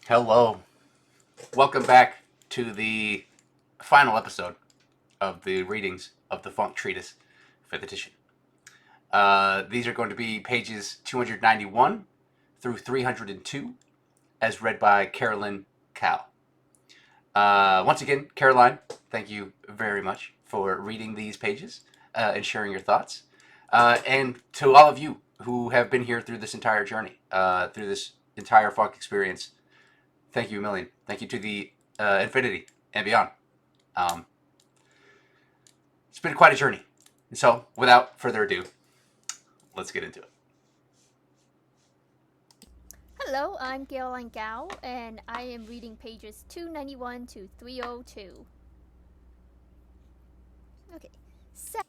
Hello. Welcome back to the final episode of the readings of the Funk Treatise, 5th edition. These are going to be pages 291 through 302, as read by Caroline Cao. Once again, Caroline, thank you very much for reading these pages and sharing your thoughts. And to all of you who have been here through this entire journey, through this entire funk experience, thank you a million. Thank you to the infinity and beyond. It's been quite a journey. And so, without further ado, let's get into it. Hello, I'm Caroline Cao, and I am reading pages 291 to 302. Okay, There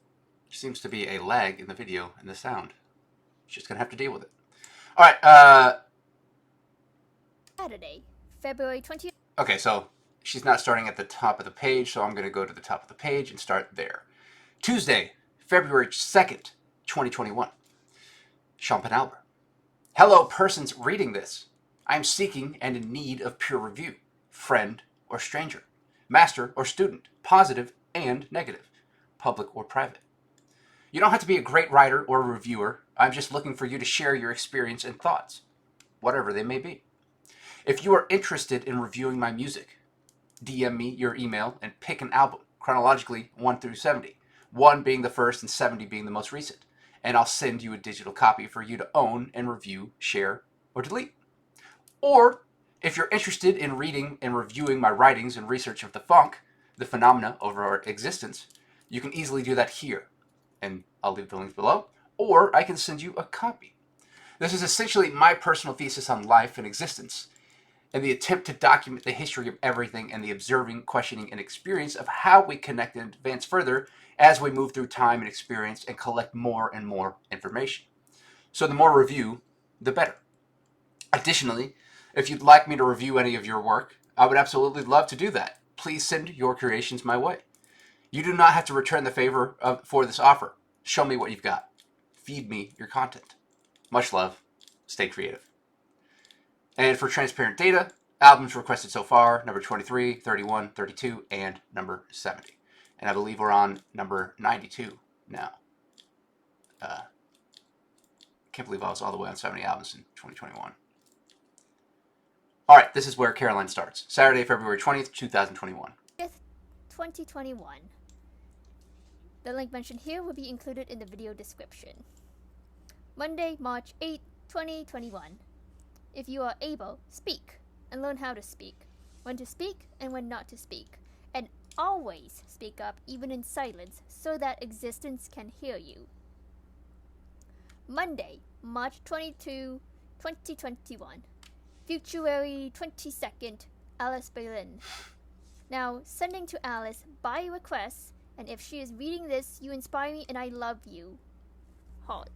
seems to be a lag in the video and the sound. Just gonna have to deal with it. All right. Saturday, February 20th. Okay, so she's not starting at the top of the page, so I'm gonna go to the top of the page and start there. Tuesday, February 2nd, 2021. Schopenhauer. Hello, persons reading this. I am seeking and in need of peer review, friend or stranger, master or student, positive and negative, public or private. You don't have to be a great writer or reviewer. I'm just looking for you to share your experience and thoughts, whatever they may be. If you are interested in reviewing my music, DM me your email and pick an album, chronologically 1 through 70, 1 being the first and 70 being the most recent, and I'll send you a digital copy for you to own and review, share, or delete. Or, if you're interested in reading and reviewing my writings and research of the funk, the phenomena of our existence, you can easily do that here, and I'll leave the links below, or I can send you a copy. This is essentially my personal thesis on life and existence, and the attempt to document the history of everything and the observing, questioning, and experience of how we connect and advance further as we move through time and experience and collect more and more information. So the more review, the better. Additionally, if you'd like me to review any of your work, I would absolutely love to do that. Please send your creations my way. You do not have to return the favor for this offer. Show me what you've got. Feed me your content. Much love. Stay creative. And for transparent data, albums requested so far, number 23, 31, 32, and number 70. And I believe we're on number 92 now. Can't believe I was all the way on 70 albums in 2021. All right, this is where Caroline starts. Saturday, February 20th, 2021. 2021. The link mentioned here will be included in the video description. Monday, March 8th, 2021. If you are able, speak and learn how to speak, when to speak and when not to speak, and always speak up even in silence so that existence can hear you. Monday, March 22, 2021. February 22nd, Alice Berlin. Now, sending to Alice by request, and if she is reading this, you inspire me and I love you. Heart.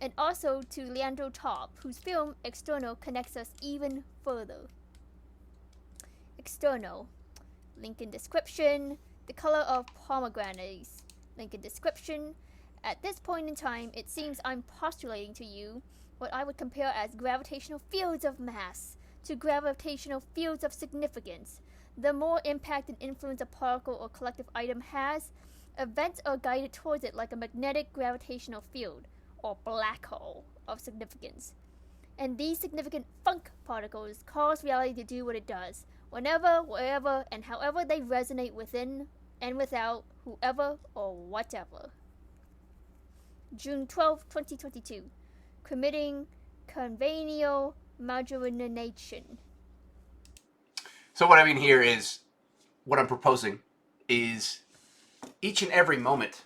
And also to Leandro Top, whose film External connects us even further. External. Link in description. The color of pomegranates. Link in description. At this point in time, it seems I'm postulating to you what I would compare as gravitational fields of mass to gravitational fields of significance. The more impact and influence a particle or collective item has, events are guided towards it like a magnetic gravitational field, or black hole, of significance. And these significant funk particles cause reality to do what it does, whenever, wherever, and however they resonate within and without whoever or whatever. June 12, 2022. Committing conventional marginalization. So what I mean here is, what I'm proposing is each and every moment,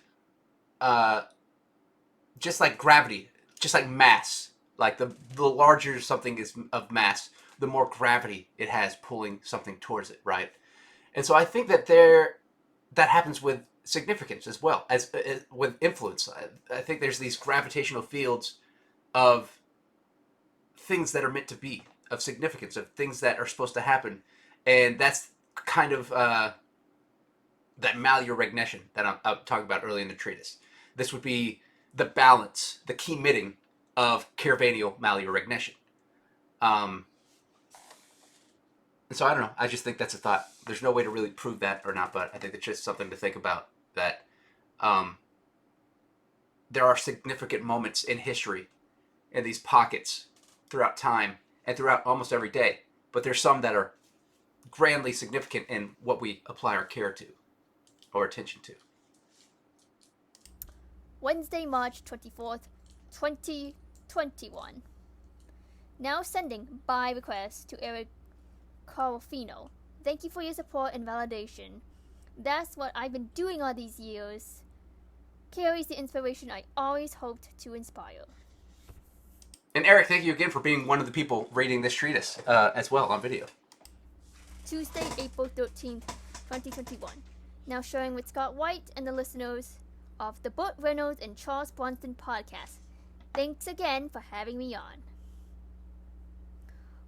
just like gravity, just like mass, like the larger something is of mass, the more gravity it has pulling something towards it, right? And so I think that that happens with significance as well as with influence. I think there's these gravitational fields of things that are meant to be, of significance, of things that are supposed to happen, and that's kind of that maliorecognition that I'm talking about earlier in the treatise. This would be the balance, the key meeting of Carvanial maliorecognition. And so I don't know. I just think that's a thought. There's no way to really prove that or not, but I think it's just something to think about, that there are significant moments in history in these pockets throughout time and throughout almost every day. But there's some that are grandly significant in what we apply our care to or attention to. Wednesday, March 24th, 2021. Now sending by request to Eric Carofino. Thank you for your support and validation. That's what I've been doing all these years. Carries the inspiration I always hoped to inspire. And Eric, thank you again for being one of the people reading this treatise as well on video. Tuesday, April 13th, 2021. Now sharing with Scott White and the listeners of the Burt Reynolds and Charles Bronson podcast. Thanks again for having me on.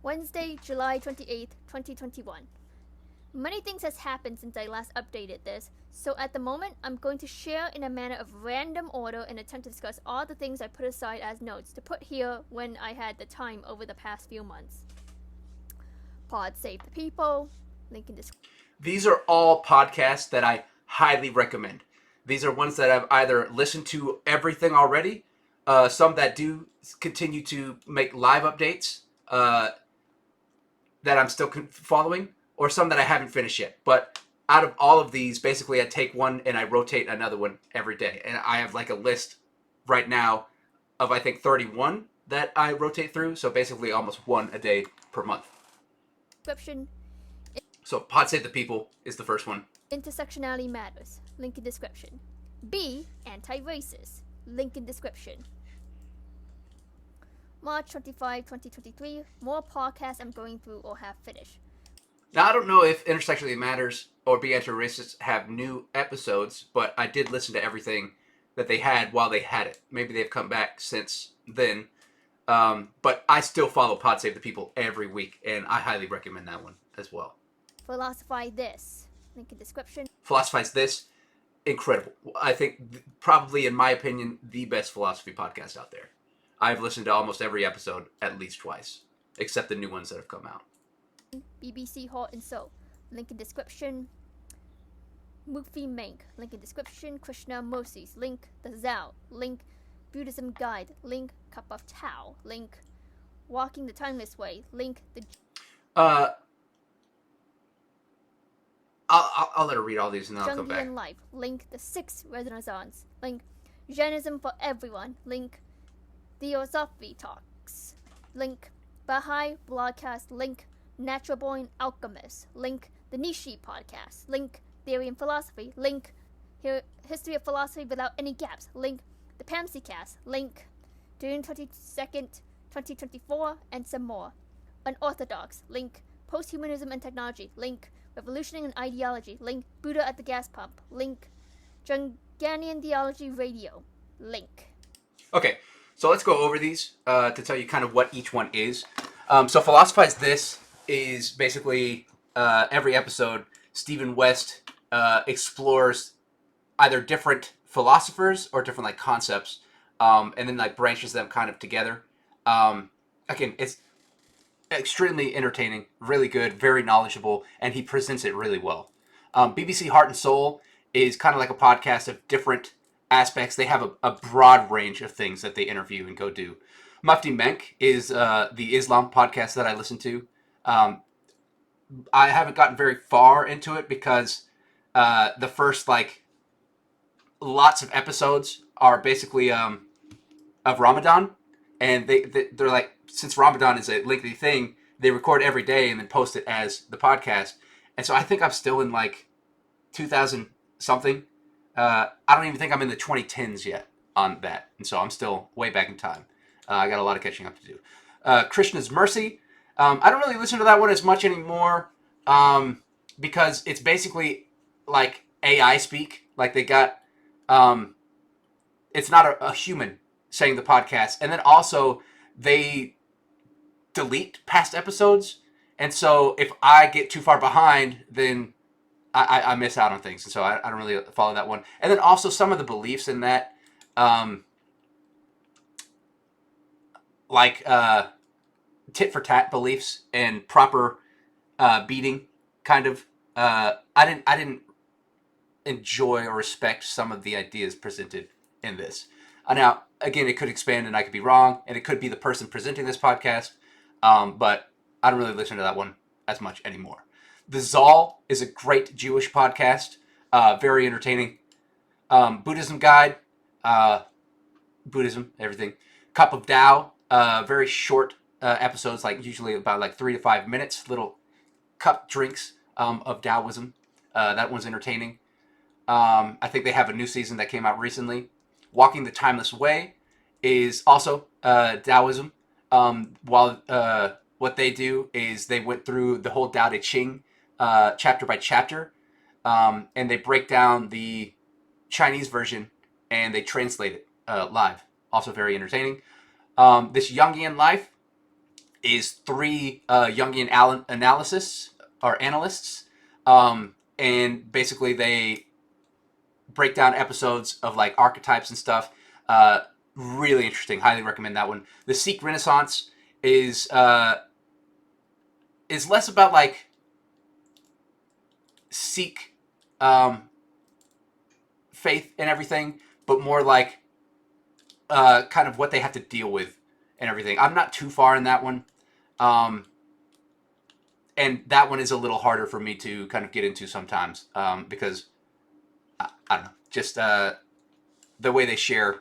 Wednesday, July 28th, 2021. Many things has happened since I last updated this, so at the moment I'm going to share in a manner of random order and attempt to discuss all the things I put aside as notes to put here when I had the time over the past few months. Pod Save the People, link in description. These are all podcasts that I highly recommend. These are ones that I've either listened to everything already, some that do continue to make live updates that I'm still following, or some that I haven't finished yet. But out of all of these, basically I take one and I rotate another one every day. And I have like a list right now of I think 31 that I rotate through. So basically almost one a day per month. Description. So Pod Save the People is the first one. Intersectionality Matters, link in description. B, Antiracist, link in description. March 25, 2023, more podcasts I'm going through or have finished. Now, I don't know if Intersectionality Matters or Be Antiracist have new episodes, but I did listen to everything that they had while they had it. Maybe they've come back since then. But I still follow Pod Save the People every week, and I highly recommend that one as well. Philosophize This, link in description. Philosophize This, incredible. I think probably, in my opinion, the best philosophy podcast out there. I've listened to almost every episode at least twice, except the new ones that have come out. BBC Heart and Soul, link in description. Mufti Menk, link in description. Krishna Moses, link. The Zao, link. Buddhism Guide, link. Cup of Tao, link. Walking the Timeless Way, link. The I'll let her read all these and then I'll come back. Jungian Life, link. The Sikh Renaissance, link. Jainism For Everyone, link. Theosophy Talks, link. Baha'i Blogcast, link. Natural Born Alchemist, link. The Nietzsche Podcast, link. Theory and Philosophy, link. History of Philosophy Without Any Gaps, link. The Panpsycast, link. June 22nd, 2024, and some more. Unorthodox, link. Posthumanism and Technology, link. Revolution and Ideology, link. Buddha at the Gas Pump, link. Jungianthology Radio, link. Okay, so let's go over these to tell you kind of what each one is. So Philosophize This is basically every episode, Stephen West explores either different philosophers or different like concepts, and then like branches them kind of together. Again, it's extremely entertaining, really good, very knowledgeable, and he presents it really well. BBC Heart and Soul is kind of like a podcast of different aspects. They have a broad range of things that they interview and go do. Mufti Menk is the Islam podcast that I listen to. I haven't gotten very far into it because the first like lots of episodes are basically of Ramadan, and they're like, since Ramadan is a lengthy thing, they record every day and then post it as the podcast. And so I think I'm still in like 2000 something. I don't even think I'm in the 2010s yet on that, and so I'm still way back in time. I got a lot of catching up to do. Krishna's Mercy. I don't really listen to that one as much anymore because it's basically like AI speak. Like they got, it's not a human saying the podcast. And then also they delete past episodes. And so if I get too far behind, then I miss out on things. And so I don't really follow that one. And then also some of the beliefs in that, like tit for tat beliefs and proper beating, kind of. I didn't enjoy or respect some of the ideas presented in this. Now, again, it could expand and I could be wrong, and it could be the person presenting this podcast, but I don't really listen to that one as much anymore. The Zal is a great Jewish podcast, very entertaining. Buddhism Guide, Buddhism, everything. Cup of Tao, very short episodes, like usually about like 3 to 5 minutes, little cup drinks of Taoism. That one's entertaining. I think they have a new season that came out recently. Walking the Timeless Way is also Taoism. While what they do is they went through the whole Tao Te Ching chapter by chapter, and they break down the Chinese version and they translate it live. Also very entertaining. This Jungian Life is 3 Jungian analysts, and basically they break down episodes of like archetypes and stuff. Really interesting. Highly recommend that one. The Sikh Renaissance is less about like Sikh faith and everything, but more like kind of what they have to deal with and everything. I'm not too far in that one. And that one is a little harder for me to kind of get into sometimes because, I don't know, just the way they share,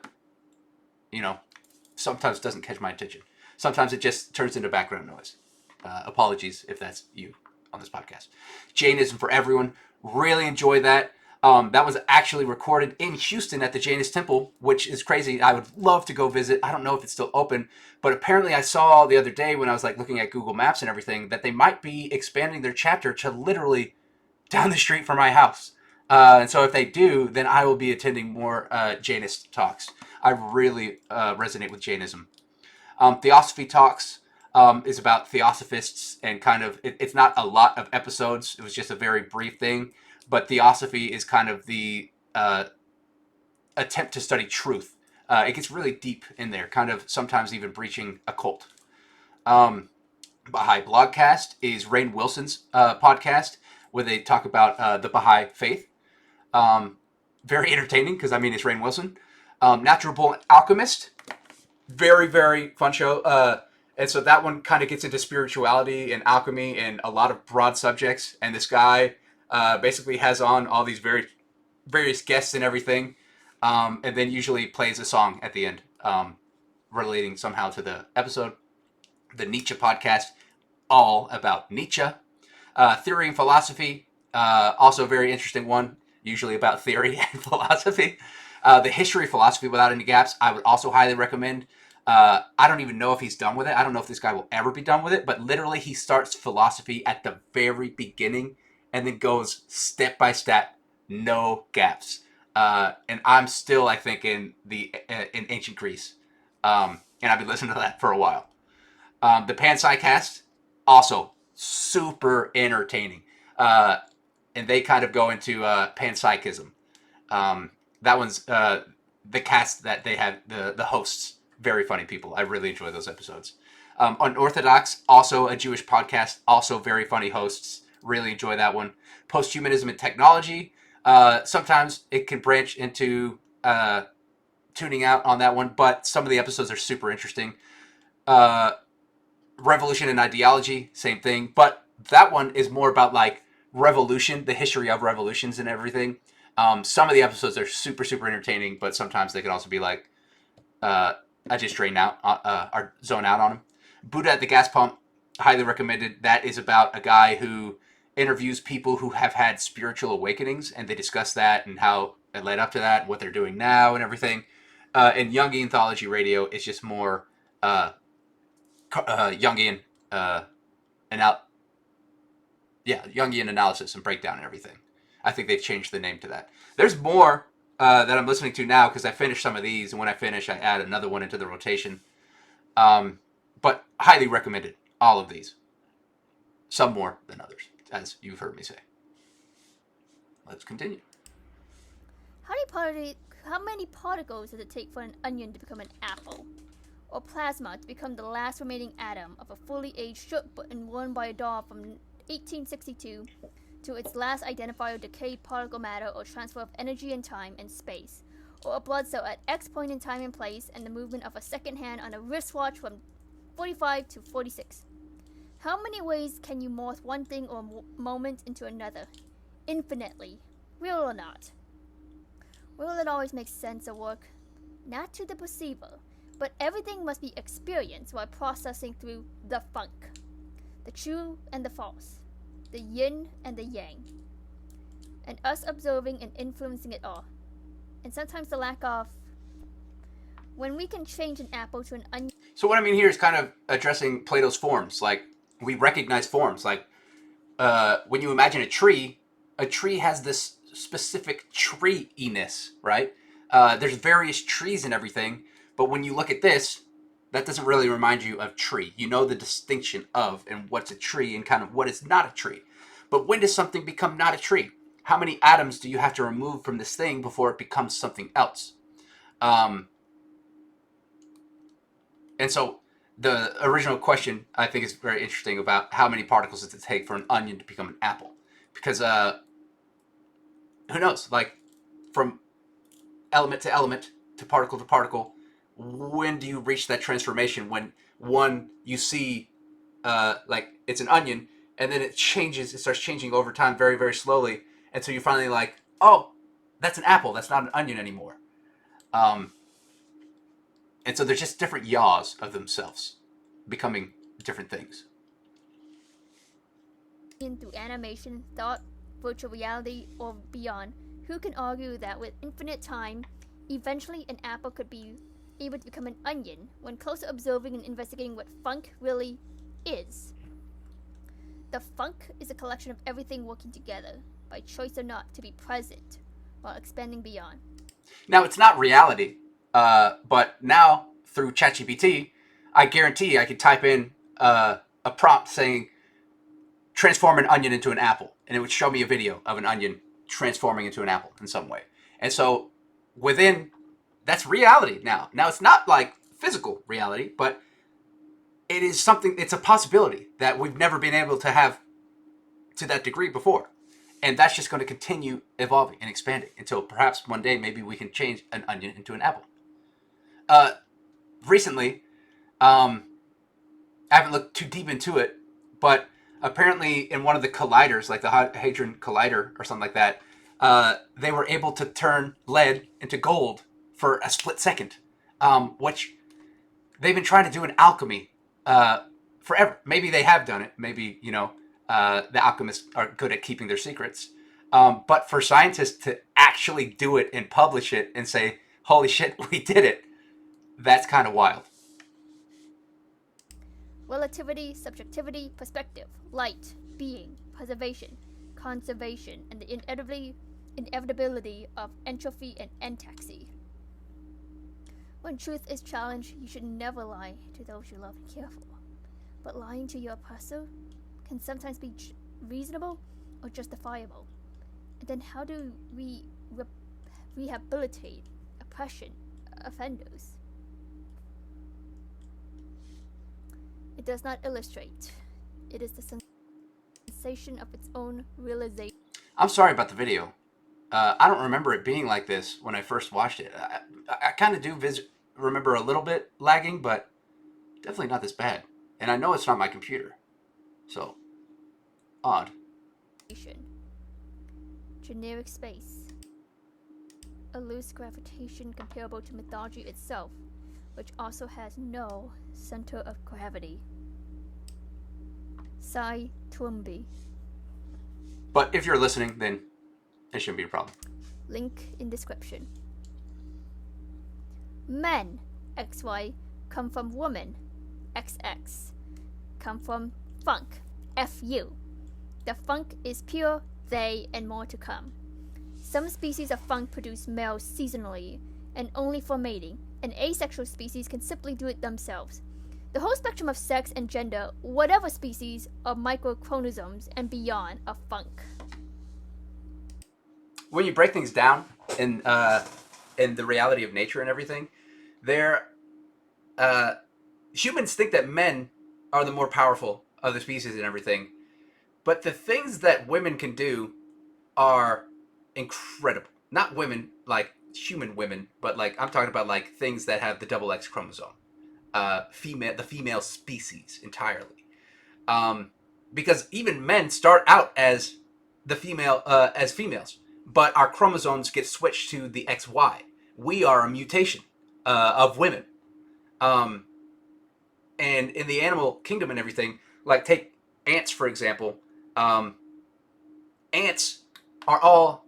sometimes doesn't catch my attention. Sometimes it just turns into background noise. Apologies if that's you on this podcast. Jainism For Everyone. Really enjoy that. That was actually recorded in Houston at the Jainist Temple, which is crazy. I would love to go visit. I don't know if it's still open, but apparently I saw the other day when I was like looking at Google Maps and everything that they might be expanding their chapter to literally down the street from my house. And so if they do, then I will be attending more Jainist talks. I really resonate with Jainism. Theosophy Talks is about theosophists and kind of, it's not a lot of episodes. It was just a very brief thing. But theosophy is kind of the attempt to study truth. It gets really deep in there, kind of sometimes even breaching a cult. Baha'i Blogcast is Rainn Wilson's podcast, where they talk about the Baha'i faith. Very entertaining, because, it's Rainn Wilson. Natural Born Alchemist, very, very fun show. And so that one kind of gets into spirituality and alchemy and a lot of broad subjects. And this guy basically has on all these various guests and everything, and then usually plays a song at the end relating somehow to the episode. The Nietzsche Podcast, all about Nietzsche. Theory and Philosophy, also a very interesting one, usually about theory and philosophy. The History of Philosophy Without Any Gaps, I would also highly recommend. I don't even know if he's done with it. I don't know if this guy will ever be done with it, but literally he starts philosophy at the very beginning and then goes step by step, no gaps. And I'm still, I think, in ancient Greece. And I've been listening to that for a while. The Panpsycast, also super entertaining. And they kind of go into panpsychism. That one's the cast that they have, the hosts, very funny people. I really enjoy those episodes. Unorthodox, also a Jewish podcast, also very funny hosts. Really enjoy that one. Posthumanism and Technology. Sometimes it can branch into tuning out on that one, but some of the episodes are super interesting. Revolution and Ideology, same thing. But that one is more about like revolution, the history of revolutions and everything. Some of the episodes are super, super entertaining, but sometimes they can also be like, I just drain out, or zone out on them. Buddha at the Gas Pump, highly recommended. That is about a guy who interviews people who have had spiritual awakenings, and they discuss that and how it led up to that, and what they're doing now and everything. And Jungianthology Radio is just more Jungian Jungian analysis and breakdown and everything. I think they've changed the name to that. There's more that I'm listening to now because I finished some of these, and when I finish, I add another one into the rotation. But highly recommended, all of these. Some more than others, as you've heard me say. Let's continue. How many particles does it take for an onion to become an apple? Or plasma to become the last remaining atom of a fully aged shirt button worn by a doll from 1862 to its last identifier decayed particle matter or transfer of energy in time and space, or a blood cell at X point in time and place, and the movement of a second hand on a wristwatch from 45 to 46. How many ways can you morph one thing or moment into another? Infinitely. Real or not? Will it always make sense or work? Not to the perceiver, but everything must be experienced while processing through the funk, the true and the false, the yin and the yang, and us observing and influencing it all. And sometimes the lack of. When we can change an apple to an onion. So what I mean here is kind of addressing Plato's forms. Like, we recognize forms. Like, when you imagine a tree has this specific tree-iness, right? There's various trees and everything, but when you look at this, that doesn't really remind you of tree. You know the distinction of and what's a tree and kind of what is not a tree. But when does something become not a tree? How many atoms do you have to remove from this thing before it becomes something else? And so the original question, I think, is very interesting about how many particles does it take for an onion to become an apple? Because who knows? Like, from element to particle, when do you reach that transformation? When one, you see, like, it's an onion, and then it starts changing over time very, very slowly, and so you're finally like, oh, that's an apple, that's not an onion anymore. And so there's just different yaws of themselves becoming different things. Through animation, thought, virtual reality, or beyond, who can argue that with infinite time, eventually an apple could be able to become an onion when closer observing and investigating what funk really is? The funk is a collection of everything working together, by choice or not, to be present, while expanding beyond. Now, it's not reality. But now, through ChatGPT, I guarantee I could type in a prompt saying, transform an onion into an apple. And it would show me a video of an onion transforming into an apple in some way. And so, that's reality now. Now, it's not like physical reality, but it is something, it's a possibility that we've never been able to have to that degree before. And that's just going to continue evolving and expanding until perhaps one day maybe we can change an onion into an apple. Recently, I haven't looked too deep into it, but apparently in one of the colliders, like the Hadron Collider or something like that, they were able to turn lead into gold for a split second, which they've been trying to do in alchemy forever. Maybe they have done it. Maybe, the alchemists are good at keeping their secrets. But for scientists to actually do it and publish it and say, holy shit, we did it, that's kind of wild. Relativity, subjectivity, perspective, light, being, preservation, conservation, and the inevitability of entropy and entaxy. When truth is challenged, you should never lie to those you love and care for. But lying to your oppressor can sometimes be reasonable or justifiable. And then how do we rehabilitate oppression offenders? It does not illustrate. It is the sensation of its own realization. I'm sorry about the video. I don't remember it being like this when I first watched it. I kind of do remember a little bit lagging, but definitely not this bad. And I know it's not my computer. So, odd. Generic space. A loose gravitation comparable to mythology itself, which also has no center of gravity. Sai Twumbi. But if you're listening, then it shouldn't be a problem. Link in description. Men, XY, come from woman, XX, come from funk, FU. The funk is pure, they, and more to come. Some species of funk produce males seasonally, and only for mating, and asexual species can simply do it themselves. The whole spectrum of sex and gender, whatever species of microchromosomes and beyond, are funk. When you break things down in the reality of nature and everything, humans think that men are the more powerful of the species and everything. But the things that women can do are incredible. Not women, like human women, but like I'm talking about like things that have the double X chromosome. The female species entirely. Because even men start out as the female as females, but our chromosomes get switched to the XY. We are a mutation of women. And in the animal kingdom and everything, like take ants for example. Ants are all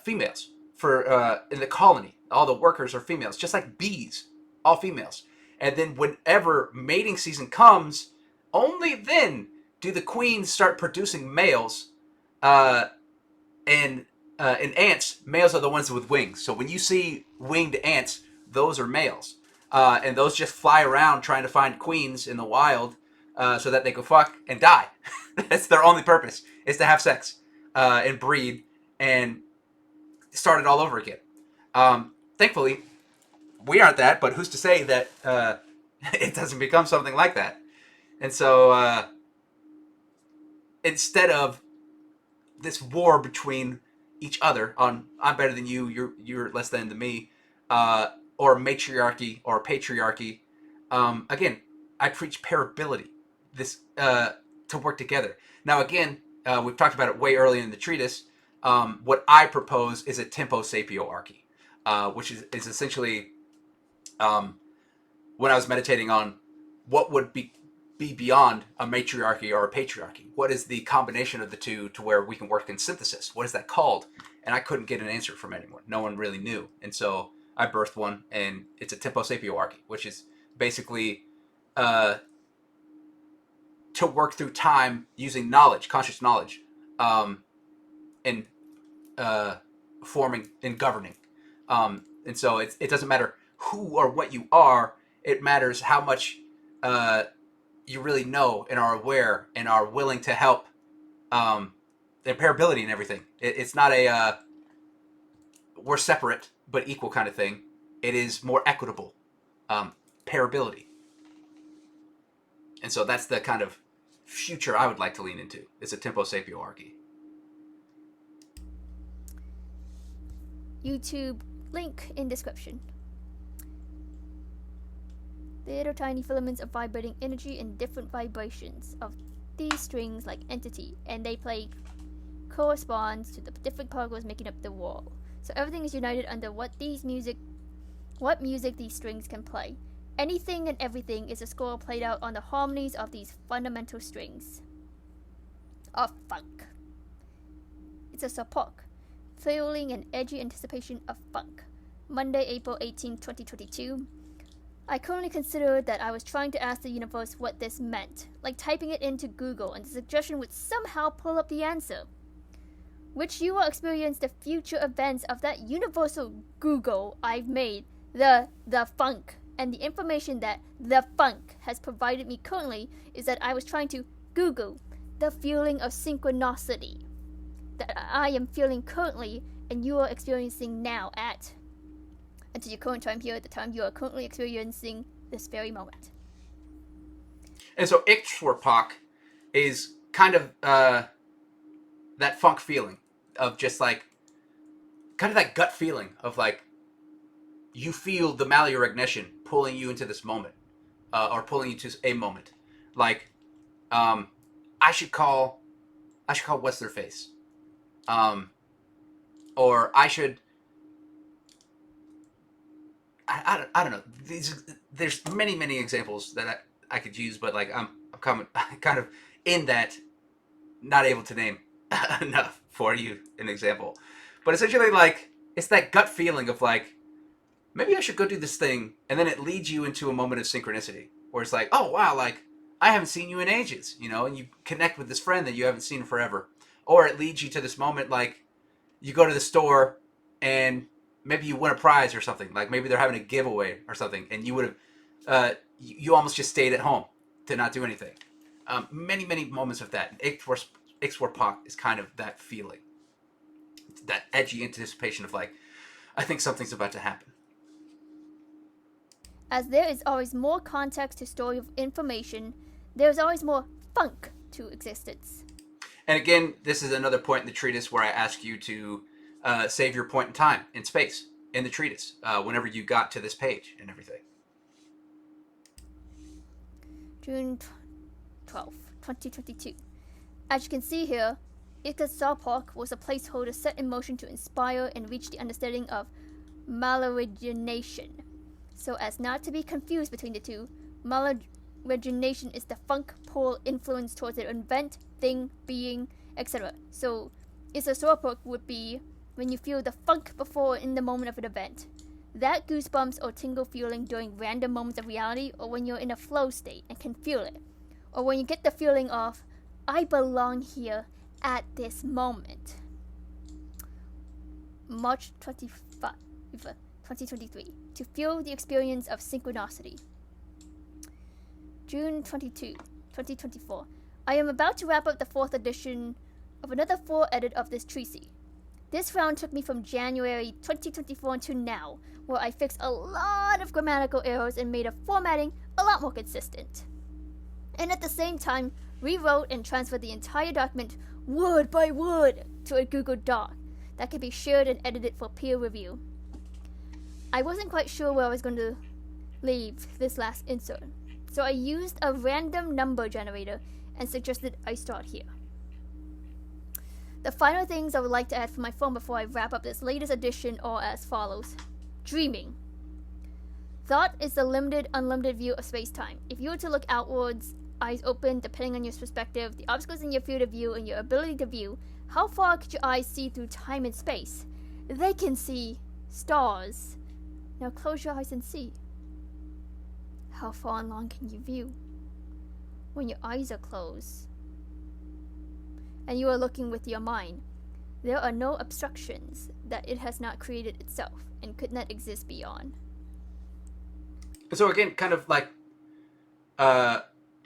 females for in the colony. All the workers are females, just like bees, all females. And then whenever mating season comes, only then do the queens start producing males. And in ants, males are the ones with wings. So when you see winged ants, those are males. And those just fly around trying to find queens in the wild so that they can fuck and die. That's their only purpose, is to have sex and breed and start it all over again. Thankfully, we aren't that, but who's to say that it doesn't become something like that? And so instead of this war between each other on I'm better than you, you're less than me, or matriarchy or patriarchy, again, I preach pairability, this to work together. Now again, we've talked about it way earlier in the treatise. What I propose is a tempo sapio-archy, which is essentially when I was meditating on what would be beyond a matriarchy or a patriarchy. What is the combination of the two to where we can work in synthesis? What is that called? And I couldn't get an answer from anyone. No one really knew. And so I birthed one, and it's a tempo sapio-archy, which is basically to work through time using knowledge, conscious knowledge, and forming and governing. And so it doesn't matter who or what you are. It matters how much you really know and are aware and are willing to help. The pairability and everything. It's not a we're separate but equal kind of thing. It is more equitable pairability. And so that's the kind of future I would like to lean into. It's a tempo sapio-archy. YouTube link in description. Little tiny filaments of vibrating energy in different vibrations of these strings like entity, and they play corresponds to the different particles making up the wall. So everything is united under what music these strings can play. Anything and everything is a score played out on the harmonies of these fundamental strings of funk. It's a sapok, feeling an edgy anticipation of funk. Monday, April 18, 2022. I currently considered that I was trying to ask the universe what this meant, like typing it into Google, and the suggestion would somehow pull up the answer. Which you will experience the future events of that universal Google I've made, the funk. And the information that the funk has provided me currently is that I was trying to Google the feeling of synchronicity that I am feeling currently and you are experiencing now at until your current time here at the time you are currently experiencing this very moment. And so Ixtwerpak is kind of that funk feeling of just like kind of that gut feeling of like you feel the malleurignition pulling you into this moment or pulling you to a moment. Like I should call what's their face, or I should. I don't know. There's many examples that I could use, but like I'm kind of in that, not able to name enough for you an example. But essentially, like it's that gut feeling of like maybe I should go do this thing, and then it leads you into a moment of synchronicity where it's like, oh wow, like I haven't seen you in ages, you know, and you connect with this friend that you haven't seen forever, or it leads you to this moment like you go to the store and maybe you win a prize or something. Like maybe they're having a giveaway or something, and you would have, you almost just stayed at home to not do anything. Many moments of that. Ixtwerpak is kind of that feeling, that edgy anticipation of like, I think something's about to happen. As there is always more context to story of information, there is always more funk to existence. And again, this is another point in the treatise where I ask you to save your point in time in space in the treatise whenever you got to this page and everything. June 12th, 2022. As you can see here, Ikasapak was a placeholder set in motion to inspire and reach the understanding of malorigination. So as not to be confused between the two, malorigination is the funk pull influence towards an event, thing, being, etc. So Ikasapak would be when you feel the funk before or in the moment of an event. That goosebumps or tingle feeling during random moments of reality, or when you're in a flow state and can feel it. Or when you get the feeling of, I belong here at this moment. March 25, 2023. To feel the experience of synchronicity. June 22, 2024. I am about to wrap up the 4th edition of another 4 edit of this treatise. This round took me from January 2024 to now, where I fixed a lot of grammatical errors and made a formatting a lot more consistent. And at the same time, rewrote and transferred the entire document word by word to a Google Doc that can be shared and edited for peer review. I wasn't quite sure where I was going to leave this last insert, so I used a random number generator and suggested I start here. The final things I would like to add for my phone before I wrap up this latest edition are as follows. Dreaming. Thought is the limited, unlimited view of space-time. If you were to look outwards, eyes open, depending on your perspective, the obstacles in your field of view, and your ability to view, how far could your eyes see through time and space? They can see stars. Now close your eyes and see. How far and long can you view? When your eyes are closed and you are looking with your mind, there are no obstructions that it has not created itself and could not exist beyond. So again, kind of like,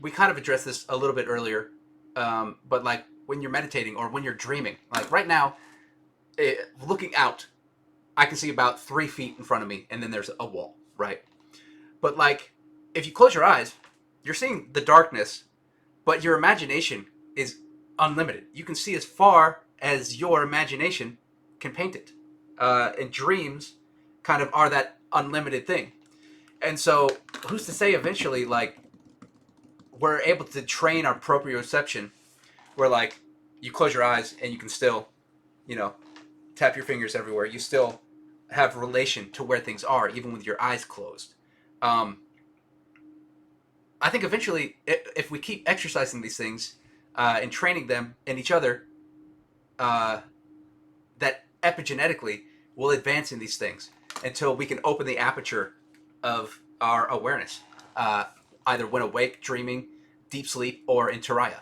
we kind of addressed this a little bit earlier, but like when you're meditating or when you're dreaming, like right now, looking out, I can see about 3 feet in front of me, and then there's a wall, right? But like, if you close your eyes, you're seeing the darkness, but your imagination is unlimited. You can see as far as your imagination can paint it. And dreams kind of are that unlimited thing. And so, who's to say eventually, like, we're able to train our proprioception where, like, you close your eyes and you can still, tap your fingers everywhere. You still have relation to where things are, even with your eyes closed. I think eventually, if we keep exercising these things and training them in each other, that epigenetically will advance in these things until we can open the aperture of our awareness, either when awake, dreaming, deep sleep, or in Turiya.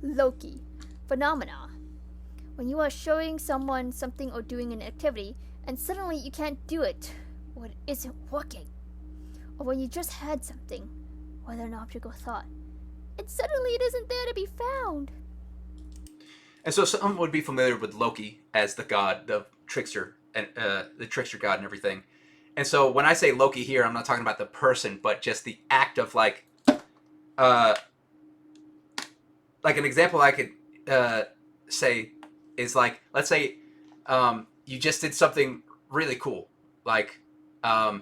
Loki. Phenomena. When you are showing someone something or doing an activity, and suddenly you can't do it, or it isn't working. Or when you just had something, whether an object or thought, and suddenly it isn't there to be found. And so someone would be familiar with Loki as the god, the trickster, and the trickster god and everything. And so when I say Loki here, I'm not talking about the person, but just the act of like an example I could say is like, let's say you just did something really cool, like a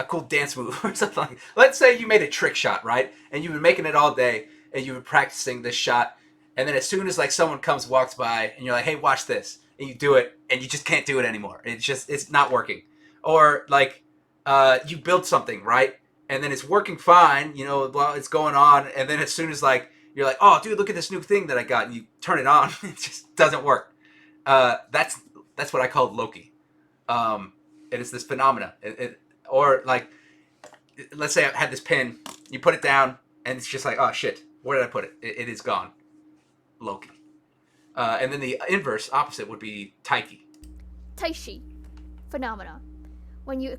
cool dance move or something. Let's say you made a trick shot, right? And you've been making it all day, and you've been practicing this shot, and then as soon as like someone walks by, and you're like, hey, watch this, and you do it, and you just can't do it anymore. It's not working. Or like you build something, right? And then it's working fine, it's going on, and then as soon as like you're like, oh, dude, look at this new thing that I got, and you turn it on, it just doesn't work. That's what I call Loki. It is this phenomena. Or like, let's say I had this pen, you put it down, and it's just like, oh shit, where did I put it? It is gone. Loki. And then the inverse, opposite, would be Taiki. Taishi. Phenomena. When you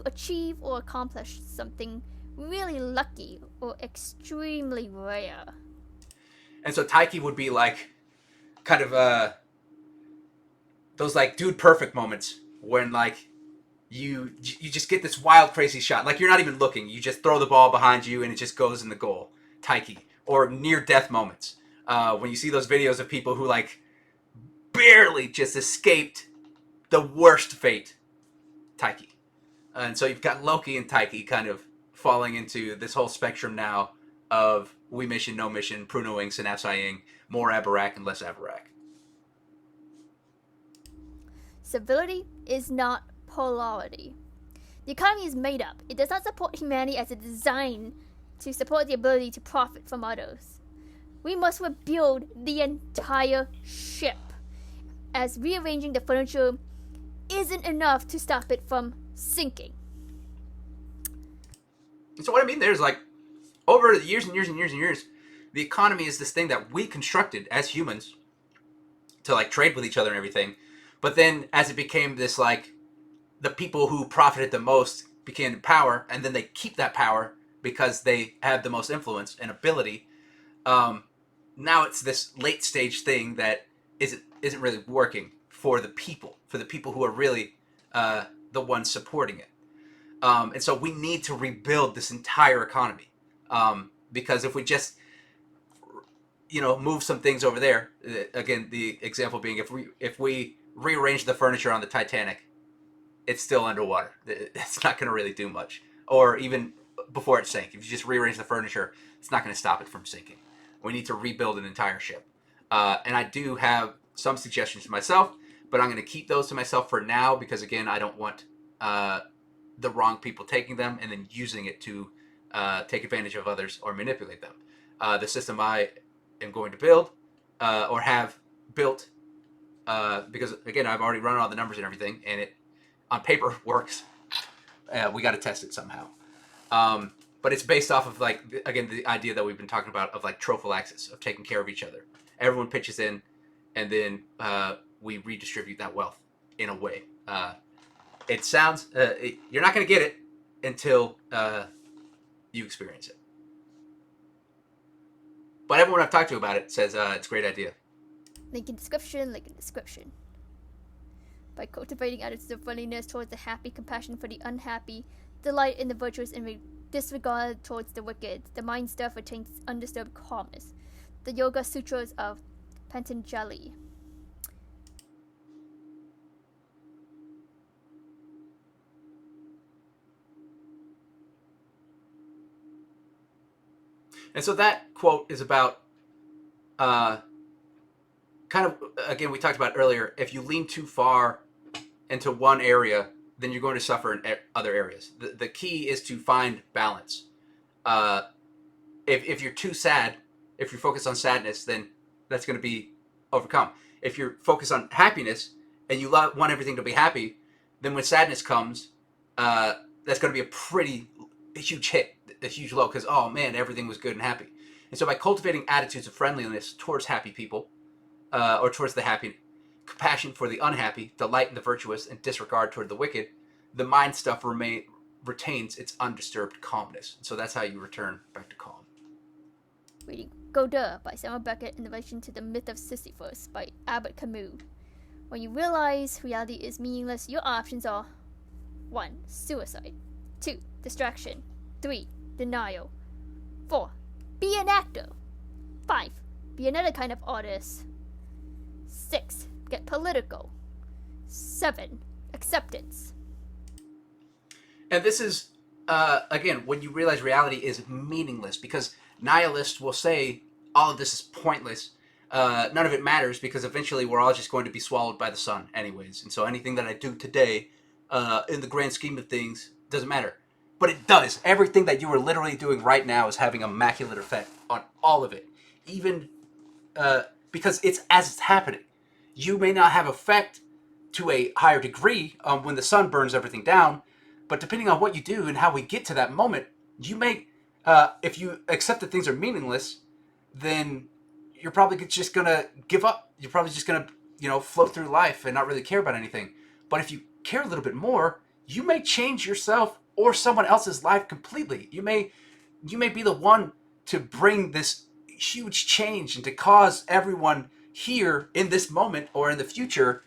achieve or accomplish something really lucky or extremely rare. And so Taiki would be like, kind of those like dude perfect moments when like you just get this wild, crazy shot. Like, you're not even looking. You just throw the ball behind you, and it just goes in the goal. Taiki. Or near-death moments. When you see those videos of people who, like, barely just escaped the worst fate. Taiki. And so you've got Loki and Taiki kind of falling into this whole spectrum now of we mission, no mission, prunoing, synapsizing, more Abarak and less Abarak. Civility is not polarity. The economy is made up. It does not support humanity as a design to support the ability to profit from others. We must rebuild the entire ship, as rearranging the furniture isn't enough to stop it from sinking. So what I mean there is, like, over the years and years and years and years, the economy is this thing that we constructed as humans to, like, trade with each other and everything. But then as it became this, like, the people who profited the most became in power, and then they keep that power because they have the most influence and ability. Now it's this late stage thing that isn't really working for the people who are really the ones supporting it. And so we need to rebuild this entire economy, because if we just move some things over there, again, the example being if we rearrange the furniture on the Titanic, it's still underwater. It's not going to really do much. Or even before it sank, if you just rearrange the furniture, it's not going to stop it from sinking. We need to rebuild an entire ship. And I do have some suggestions myself, but I'm going to keep those to myself for now because, again, I don't want the wrong people taking them and then using it to take advantage of others or manipulate them. The system I am going to build or have built, because, again, I've already run all the numbers and everything, and it on paper works. We got to test it somehow. But it's based off of, like, again, the idea that we've been talking about of, like, trophallaxis, of taking care of each other. Everyone pitches in, and then we redistribute that wealth in a way. It sounds, you're not going to get it until you experience it. But everyone I've talked to about it says it's a great idea. Link in description, link in description. By cultivating attitudes of friendliness towards the happy, compassion for the unhappy, delight in the virtuous, and disregard towards the wicked, the mind stuff retains undisturbed calmness. The Yoga Sutras of Patanjali. And so that quote is about kind of, again, we talked about earlier, if you lean too far into one area, then you're going to suffer in other areas. The key is to find balance. If you're too sad, if you're focused on sadness, then that's going to be overcome. If you're focused on happiness and you want everything to be happy, then when sadness comes, that's going to be a huge hit, a huge low, because, oh man, everything was good and happy. And so by cultivating attitudes of friendliness towards happy people, or towards the happy, compassion for the unhappy, delight in the virtuous, and disregard toward the wicked, the mind stuff retains its undisturbed calmness. And so that's how you return back to calm. Reading Godot by Samuel Beckett in relation to the myth of Sisyphus by Albert Camus. When you realize reality is meaningless, your options are 1. Suicide. 2. Distraction. 3. Denial. 4. Be an actor. 5. Be another kind of artist. 6. Get political. 7. Acceptance. And this is, again, when you realize reality is meaningless, because nihilists will say all of this is pointless. None of it matters because eventually we're all just going to be swallowed by the sun anyways. And so anything that I do today, in the grand scheme of things, doesn't matter. But it does. Everything that you are literally doing right now is having a immaculate effect on all of it. Even because it's as it's happening. You may not have effect to a higher degree when the sun burns everything down, but depending on what you do and how we get to that moment, you may, if you accept that things are meaningless, then you're probably just going to give up. You're probably just going to, float through life and not really care about anything. But if you care a little bit more, you may change yourself or someone else's life completely. You may be the one to bring this huge change and to cause everyone here in this moment or in the future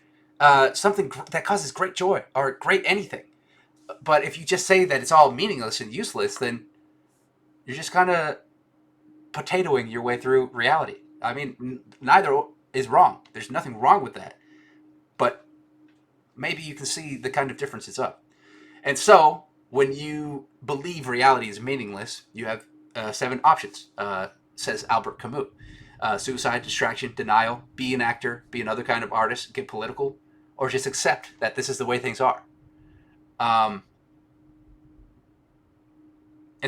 something that causes great joy or great anything. But if you just say that it's all meaningless and useless, then you're just kind of potatoing your way through reality. I mean, neither is wrong. There's nothing wrong with that. But maybe you can see the kind of difference it's up. And so, when you believe reality is meaningless, you have 7 options, says Albert Camus. Suicide, distraction, denial, be an actor, be another kind of artist, get political, or just accept that this is the way things are. And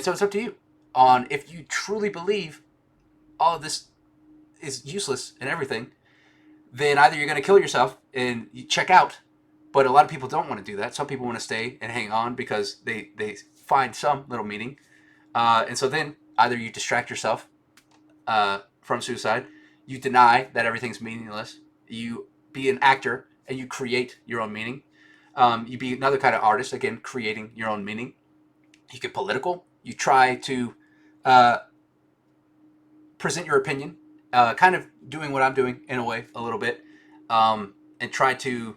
so it's up to you on if you truly believe all of this is useless and everything, then either you're going to kill yourself and you check out, but a lot of people don't want to do that. Some people want to stay and hang on because they find some little meaning. And so then either you distract yourself from suicide, you deny that everything's meaningless, you be an actor and you create your own meaning. You be another kind of artist, again, creating your own meaning. You get political. You try to present your opinion, kind of doing what I'm doing in a way, a little bit, and try to,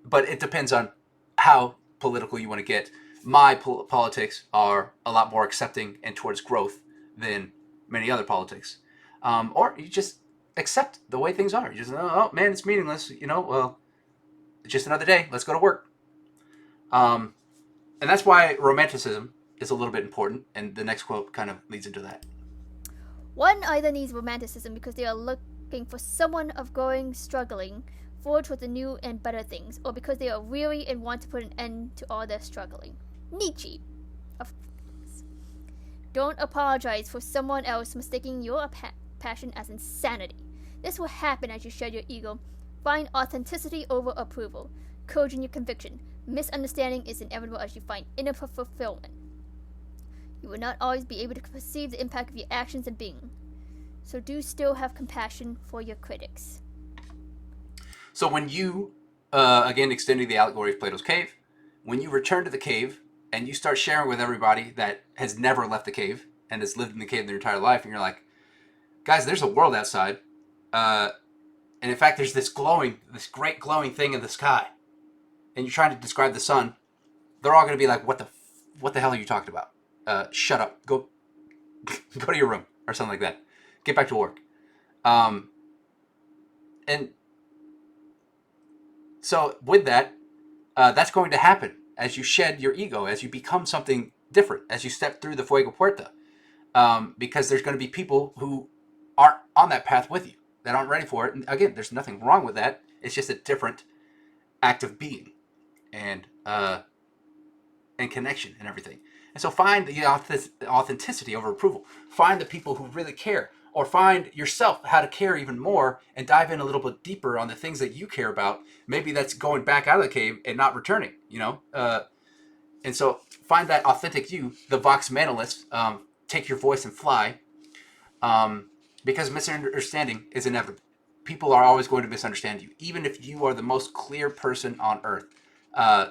but it depends on how political you want to get. My politics are a lot more accepting and towards growth than many other politics. Or you just accept the way things are. You just, oh man, it's meaningless. Well, it's just another day. Let's go to work. And that's why romanticism is a little bit important. And the next quote kind of leads into that. One either needs romanticism because they are looking for someone of growing, struggling, forward toward the new and better things, or because they are weary and want to put an end to all their struggling. Nietzsche. Of course. Don't apologize for someone else mistaking your passion as insanity. This will happen as you shed your ego. Find authenticity over approval. Courage in your conviction. Misunderstanding is inevitable as you find inner fulfillment. You will not always be able to perceive the impact of your actions and being. So do still have compassion for your critics. So when you, again, extending the allegory of Plato's cave, when you return to the cave and you start sharing with everybody that has never left the cave and has lived in the cave their entire life, and you're like, guys, there's a world outside. And in fact, there's this great glowing thing in the sky. And you're trying to describe the sun. They're all going to be like, what the hell are you talking about? Shut up. Go to your room or something like that. Get back to work. And so with that, that's going to happen as you shed your ego, as you become something different, as you step through the Fuego Puerta. Because there's going to be people who aren't on that path with you, that aren't ready for it. And again, there's nothing wrong with that. It's just a different act of being and connection and everything. And so find the authenticity over approval. Find the people who really care, or find yourself how to care even more and dive in a little bit deeper on the things that you care about. Maybe that's going back out of the cave and not returning, and so find that authentic you, the vox manolis, take your voice and fly, because misunderstanding is inevitable. People are always going to misunderstand you. Even if you are the most clear person on earth,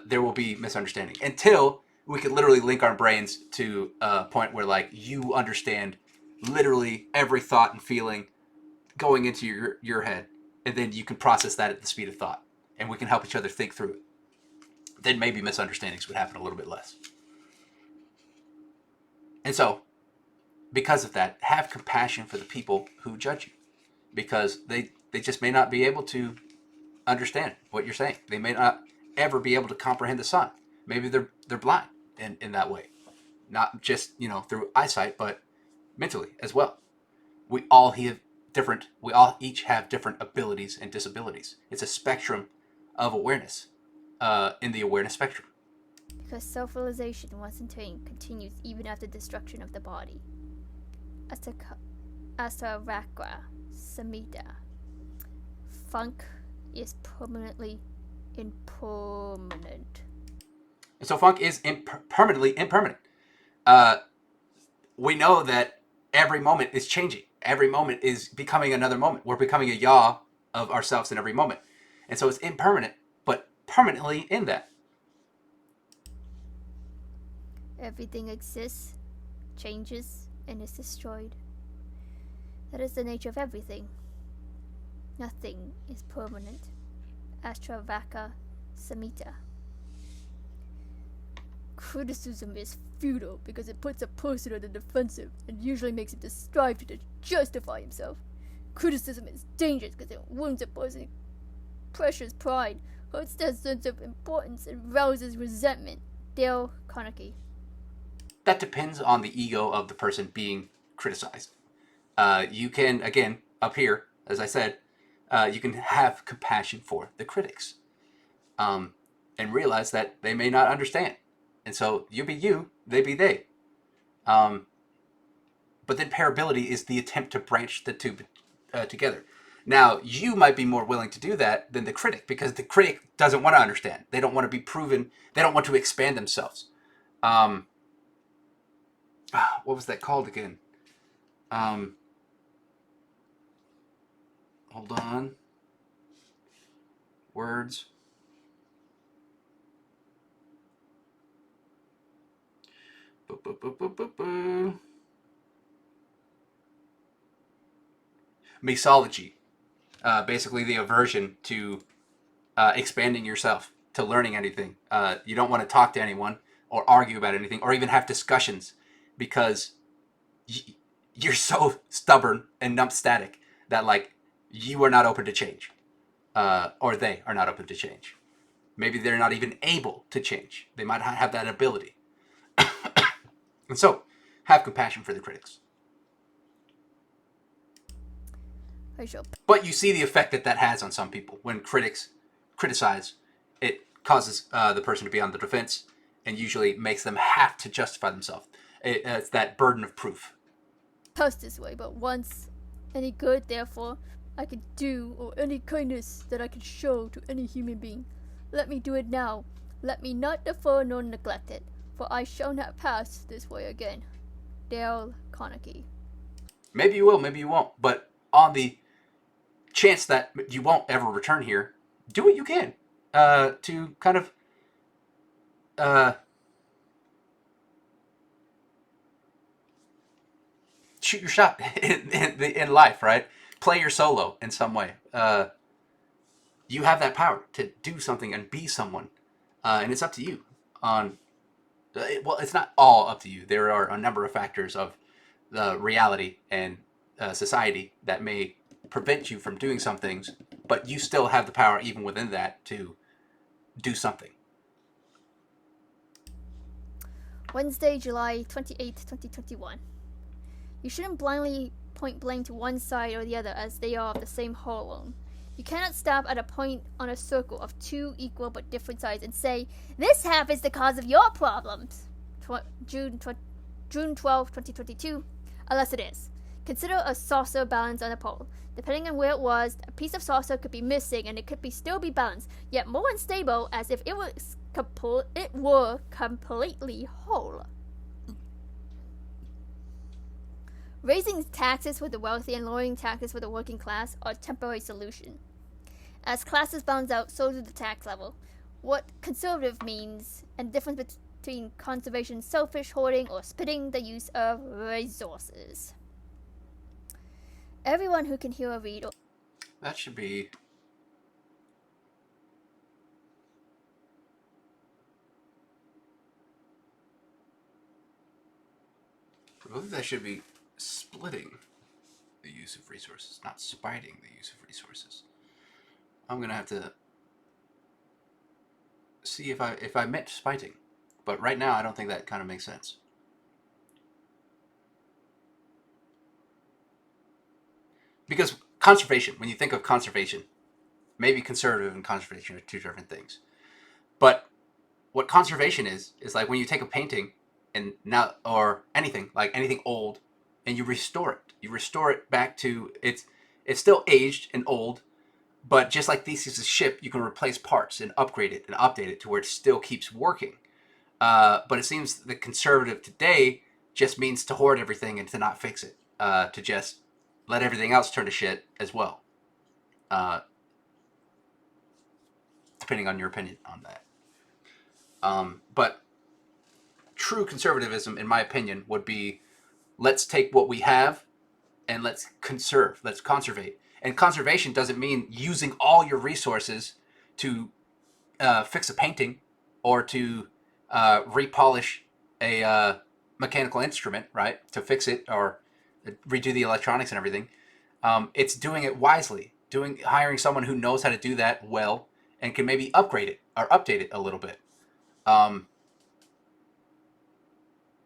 there will be misunderstanding until we could literally link our brains to a point where, like, you understand literally every thought and feeling going into your head, and then you can process that at the speed of thought, and we can help each other think through it. Then maybe misunderstandings would happen a little bit less. And so, because of that, have compassion for the people who judge you, because they just may not be able to understand what you're saying. They may not ever be able to comprehend the sun. Maybe they're blind in that way, not just through eyesight, but mentally as well. We all each have different abilities and disabilities. It's a spectrum of awareness in the awareness spectrum. Because self-realization, once attained, continues even after destruction of the body. Antiracist, Samhita. Funk is permanently impermanent. And so funk is permanently impermanent. We know that every moment is changing. Every moment is becoming another moment. We're becoming a yaw of ourselves in every moment. And so it's impermanent, but permanently in that. Everything exists, changes, and is destroyed. That is the nature of everything. Nothing is permanent. Antiracist, Samhita. Criticism is futile because it puts a person on the defensive and usually makes him strive to justify himself. Criticism is dangerous because it wounds a person's precious pride, hurts their sense of importance, and rouses resentment. Dale Carnegie. That depends on the ego of the person being criticized. You can, again, up here, as I said, you can have compassion for the critics and realize that they may not understand. And so you be you, they be they. But then parability is the attempt to branch the two together. Now, you might be more willing to do that than the critic, because the critic doesn't want to understand. They don't want to be proven. They don't want to expand themselves. What was that called again? Hold on. Words. Mesology. Basically the aversion to expanding yourself, to learning anything. You don't want to talk to anyone or argue about anything or even have discussions because you're so stubborn and numbstatic that, like, you are not open to change. Or they are not open to change. Maybe they're not even able to change. They might not have that ability. And so, have compassion for the critics. But you see the effect that has on some people. When critics criticize, it causes the person to be on the defense and usually makes them have to justify themselves. It's that burden of proof. Just this way, but once any good, therefore, I could do, or any kindness that I could show to any human being, let me do it now. Let me not defer nor neglect it, for I shall not pass this way again. Dale Carnegie. Maybe you will, maybe you won't, but on the chance that you won't ever return here, do what you can to kind of shoot your shot in life, right? Play your solo in some way. You have that power to do something and be someone, and it's up to you. Well, it's not all up to you. There are a number of factors of the reality and society that may prevent you from doing some things, but you still have the power, even within that, to do something. Wednesday, July 28th, 2021. You shouldn't blindly point blame to one side or the other, as they are of the same whole. You cannot stop at a point on a circle of two equal but different sides and say, this half is the cause of your problems. June 12, 2022, unless it is. Consider a saucer balanced on a pole. Depending on where it was, a piece of saucer could be missing and it could still be balanced, yet more unstable as if it were completely whole. Raising taxes for the wealthy and lowering taxes for the working class are a temporary solution. As classes balance out, so do the tax level. What conservative means, and the difference between conservation, selfish hoarding, or splitting the use of resources. Everyone who can hear or read. That should be... I believe that should be splitting the use of resources, not spiting the use of resources. I'm going to have to see if I meant spiting. But right now, I don't think that kind of makes sense. Because conservation, when you think of conservation, maybe conservative and conservation are two different things. But what conservation is like when you take a painting and now, or anything, like anything old, and you restore it. You restore it back to, it's still aged and old, but just like Theseus' ship, you can replace parts and upgrade it and update it to where it still keeps working. But it seems the conservative today just means to hoard everything and to not fix it. To just let everything else turn to shit as well. Depending on your opinion on that. But true conservatism, in my opinion, would be, let's take what we have and let's conserve, let's conservate. And conservation doesn't mean using all your resources to fix a painting or to repolish a mechanical instrument, right, to fix it or redo the electronics and everything. It's doing it wisely, hiring someone who knows how to do that well and can maybe upgrade it or update it a little bit.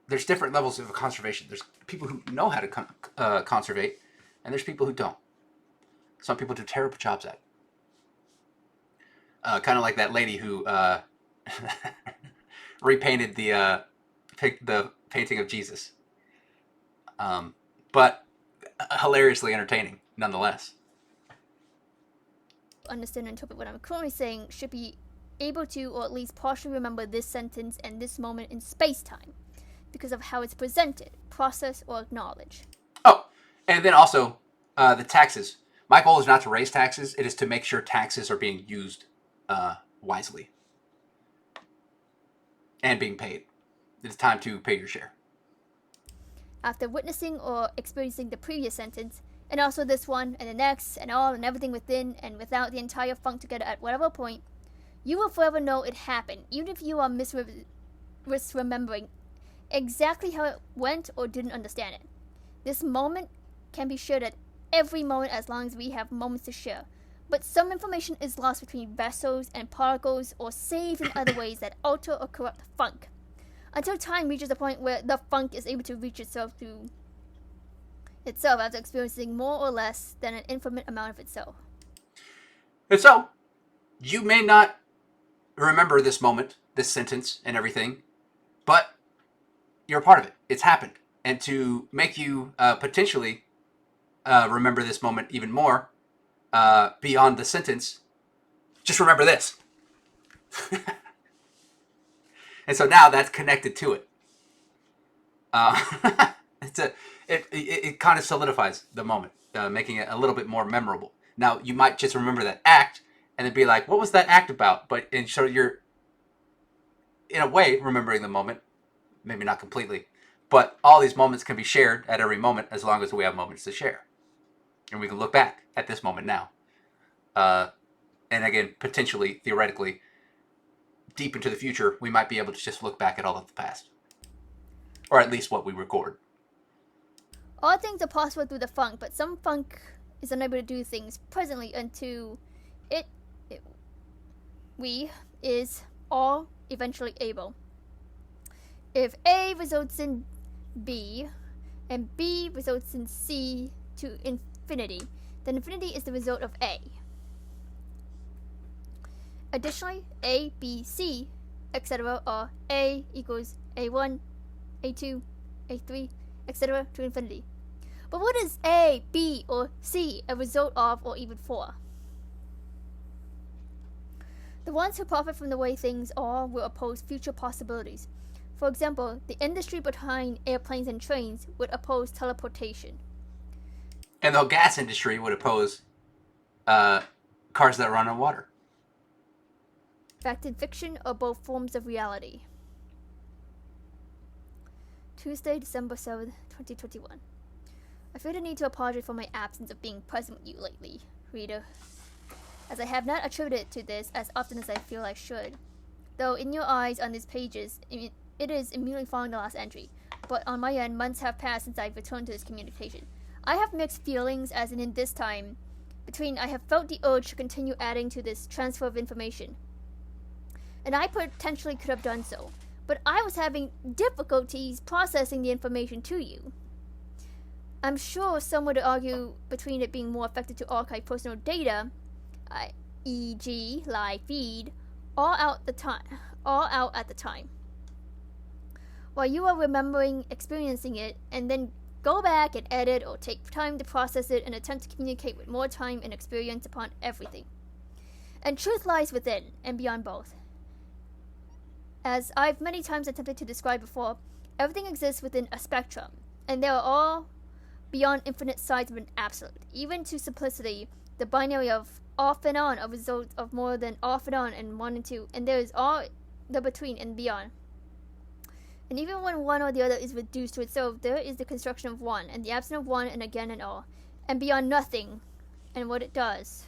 There's different levels of conservation. There's people who know how to conservate, and there's people who don't. Some people do terrible jobs at it. Kind of like that lady who repainted the painting of Jesus. But hilariously entertaining, nonetheless. Understand and interpret what I'm currently saying should be able to, or at least partially remember this sentence and this moment in space-time because of how it's presented, processed, or acknowledged. Oh, and then also the taxes. My goal is not to raise taxes. It is to make sure taxes are being used wisely and being paid. It's time to pay your share. After witnessing or experiencing the previous sentence, and also this one, and the next, and all, and everything within and without the entire funk together at whatever point, you will forever know it happened, even if you are misremembering exactly how it went or didn't understand it. This moment can be shared at every moment as long as we have moments to share. But some information is lost between vessels and particles or saved in other ways that alter or corrupt the funk, until time reaches a point where the funk is able to reach itself after experiencing more or less than an infinite amount of itself. And so, you may not remember this moment, this sentence, and everything, but you're a part of it. It's happened. And to make you potentially remember this moment even more, beyond the sentence, just remember this. And so now that's connected to it. It kind of solidifies the moment, making it a little bit more memorable. Now, you might just remember that act and then be like, what was that act about? And so you're, in a way, remembering the moment. Maybe not completely. But all these moments can be shared at every moment as long as we have moments to share. And we can look back at this moment now. And again, potentially, theoretically, deep into the future, we might be able to just look back at all of the past. Or at least what we record. All things are possible through the funk, but some funk is unable to do things presently until we is all eventually able. If A results in B, and B results in C to infinity, then infinity is the result of A. Additionally, A, B, C, etc. are A equals A1, A2, A3, etc. to infinity. But what is A, B, or C a result of, or even for? The ones who profit from the way things are will oppose future possibilities. For example, the industry behind airplanes and trains would oppose teleportation. And the gas industry would oppose cars that run on water. Fact and fiction are both forms of reality. Tuesday, December 7th, 2021. I feel the need to apologize for my absence of being present with you lately, reader, as I have not attributed to this as often as I feel I should. Though in your eyes on these pages, it is immediately following the last entry, but on my end, months have passed since I've returned to this communication. I have mixed feelings, as in this time, between I have felt the urge to continue adding to this transfer of information, and I potentially could have done so, but I was having difficulties processing the information to you. I'm sure some would argue between it being more effective to archive personal data, e.g. live feed, all out at the time, while you are remembering experiencing it, and then go back and edit or take time to process it and attempt to communicate with more time and experience upon everything. And truth lies within and beyond both. As I've many times attempted to describe before, everything exists within a spectrum, and there are all beyond infinite sides of an absolute. Even to simplicity, the binary of off and on are results of more than off and on and 1 and 2, and there is all the between and beyond. And even when one or the other is reduced to itself, there is the construction of one, and the absence of one, and again and all, and beyond nothing, and what it does,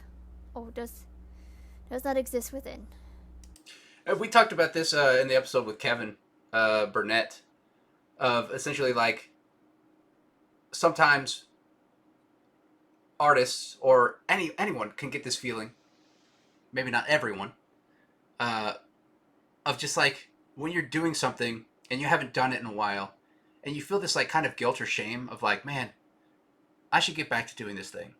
or does not exist within. We talked about this in the episode with Kevin Burnett, of essentially like sometimes artists or anyone can get this feeling, maybe not everyone, of just like when you're doing something and you haven't done it in a while, and you feel this like kind of guilt or shame of like, man, I should get back to doing this thing.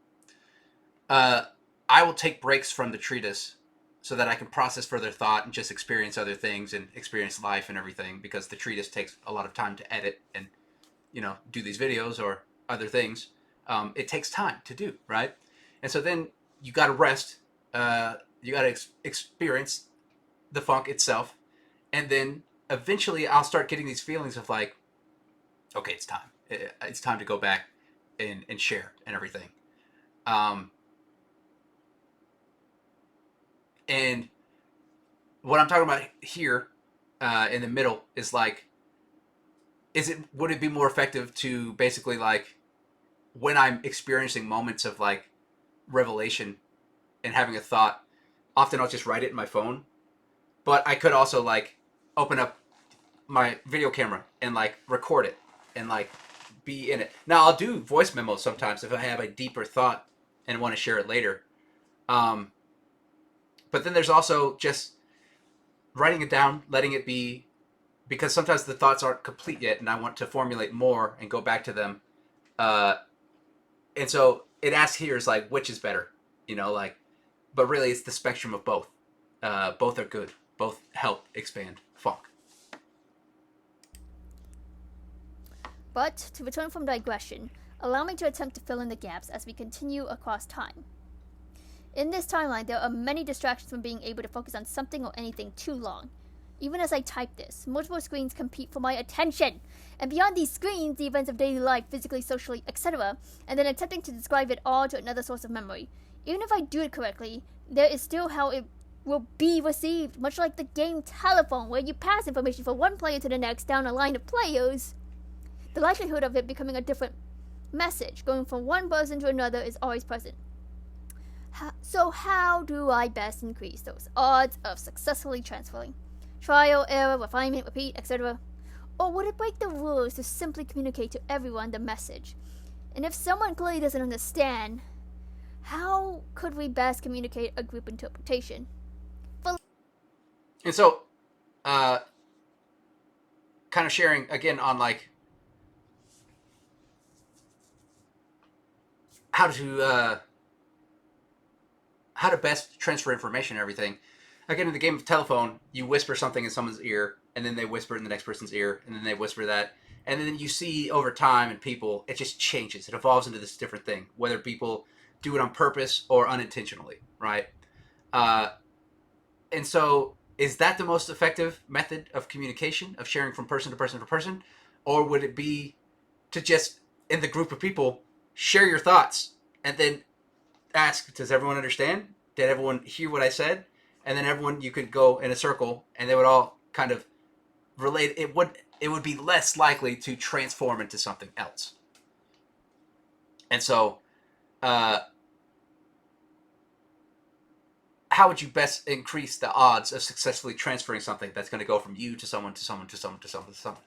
I will take breaks from the treatise so that I can process further thought and just experience other things and experience life and everything, because the treatise takes a lot of time to edit and, do these videos or other things. It takes time to do, right? And so then you got to rest. You got to experience the funk itself. And then eventually I'll start getting these feelings of like, okay, it's time. It's time to go back and share and everything. And what I'm talking about here in the middle is like, would it be more effective to basically like, when I'm experiencing moments of like revelation and having a thought, often I'll just write it in my phone, but I could also like open up my video camera and like record it and like be in it. Now I'll do voice memos sometimes if I have a deeper thought and want to share it later. But then there's also just writing it down, letting it be, because sometimes the thoughts aren't complete yet and I want to formulate more and go back to them. And so it asks here is like, which is better, but really it's the spectrum of both. Both are good. Both help expand funk. But to return from digression, allow me to attempt to fill in the gaps as we continue across time. In this timeline, there are many distractions from being able to focus on something or anything too long. Even as I type this, multiple screens compete for my attention. And beyond these screens, the events of daily life, physically, socially, etc., and then attempting to describe it all to another source of memory. Even if I do it correctly, there is still how it will be received, much like the game Telephone, where you pass information from one player to the next down a line of players. The likelihood of it becoming a different message, going from one person to another, is always present. So how do I best increase those odds of successfully transferring? Trial, error, refinement, repeat, etc.? Or would it break the rules to simply communicate to everyone the message? And if someone clearly doesn't understand, how could we best communicate a group interpretation? And so, kind of sharing again on like how to best transfer information and everything. Again, in the game of Telephone, you whisper something in someone's ear, and then they whisper it in the next person's ear, and then they whisper that. And then you see over time and people, it just changes. It evolves into this different thing, whether people do it on purpose or unintentionally, right? And so is that the most effective method of communication, of sharing from person to person to person? Or would it be to just, in the group of people, share your thoughts and then ask, does everyone understand? Did everyone hear what I said? And then you could go in a circle and they would all kind of relate. It would be less likely to transform into something else. And so, how would you best increase the odds of successfully transferring something that's going to go from you to someone, to someone, to someone, to someone, to someone?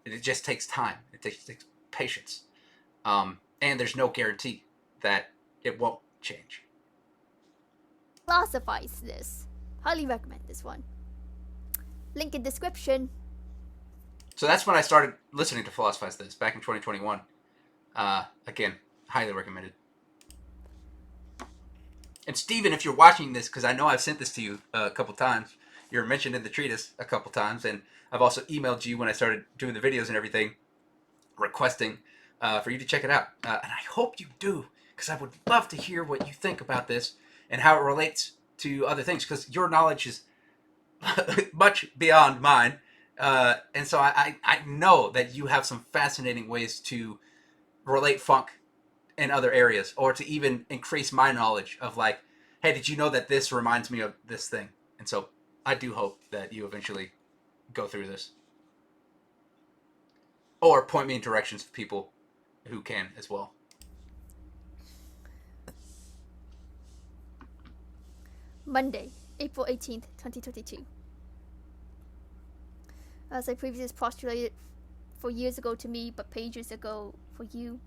It just takes time. It takes patience. And there's no guarantee that it won't change. Philosophize This. Highly recommend this one. Link in description. So that's when I started listening to Philosophize This, back in 2021. Again, highly recommended. And Steven, if you're watching this, because I know I've sent this to you a couple times, you're mentioned in the treatise a couple times, and I've also emailed you when I started doing the videos and everything, requesting for you to check it out. And I hope you do, because I would love to hear what you think about this and how it relates to other things, because your knowledge is much beyond mine. And so I know that you have some fascinating ways to relate funk in other areas, or to even increase my knowledge of like, hey, did you know that this reminds me of this thing? And so I do hope that you eventually go through this. Or point me in directions of people who can as well. Monday, April 18th, 2022. As I previously postulated for years ago to me, but pages ago for you,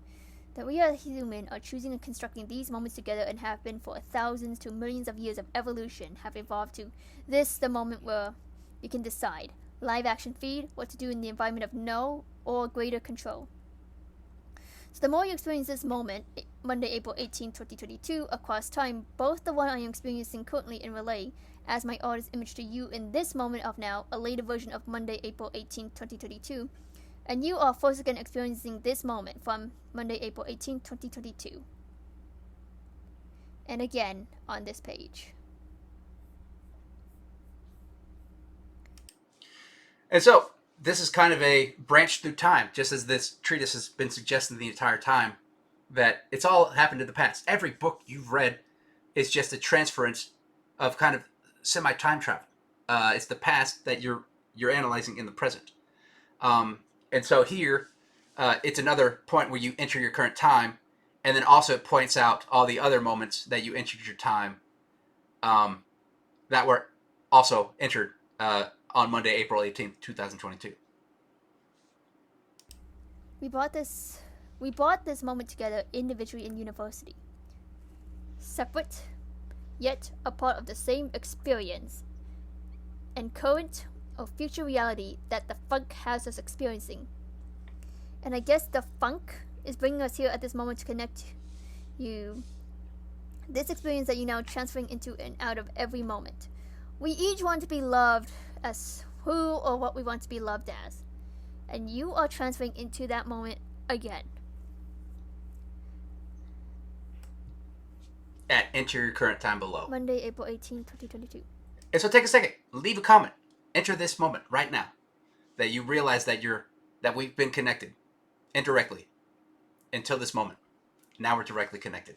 that we as human are choosing and constructing these moments together and have been for thousands to millions of years of evolution, have evolved to this, the moment where we can decide, live action feed, what to do in the environment of no or greater control. So the more you experience this moment, Monday, April 18, 2022, across time, both the one I am experiencing currently in relay, as my artist image to you in this moment of now, a later version of Monday, April 18, 2022, and you are first again experiencing this moment from Monday, April 18, 2022. And again on this page. And so, this is kind of a branch through time, just as this treatise has been suggesting the entire time, that it's all happened in the past. Every book you've read is just a transference of kind of semi-time travel. It's the past that you're analyzing in the present. And so here, it's another point where you enter your current time, and then also it points out all the other moments that you entered your time that were also entered on Monday, April 18th, 2022. We brought this moment together individually in university. Separate, yet a part of the same experience and current or future reality that the funk has us experiencing. And I guess the funk is bringing us here at this moment to connect you. This experience that you're now transferring into and out of every moment. We each want to be loved as who or what we want to be loved as. And you are transferring into that moment again. At enter your current time below. Monday, April 18, 2022. And so take a second, leave a comment, enter this moment right now, that you realize that we've been connected indirectly until this moment. Now we're directly connected.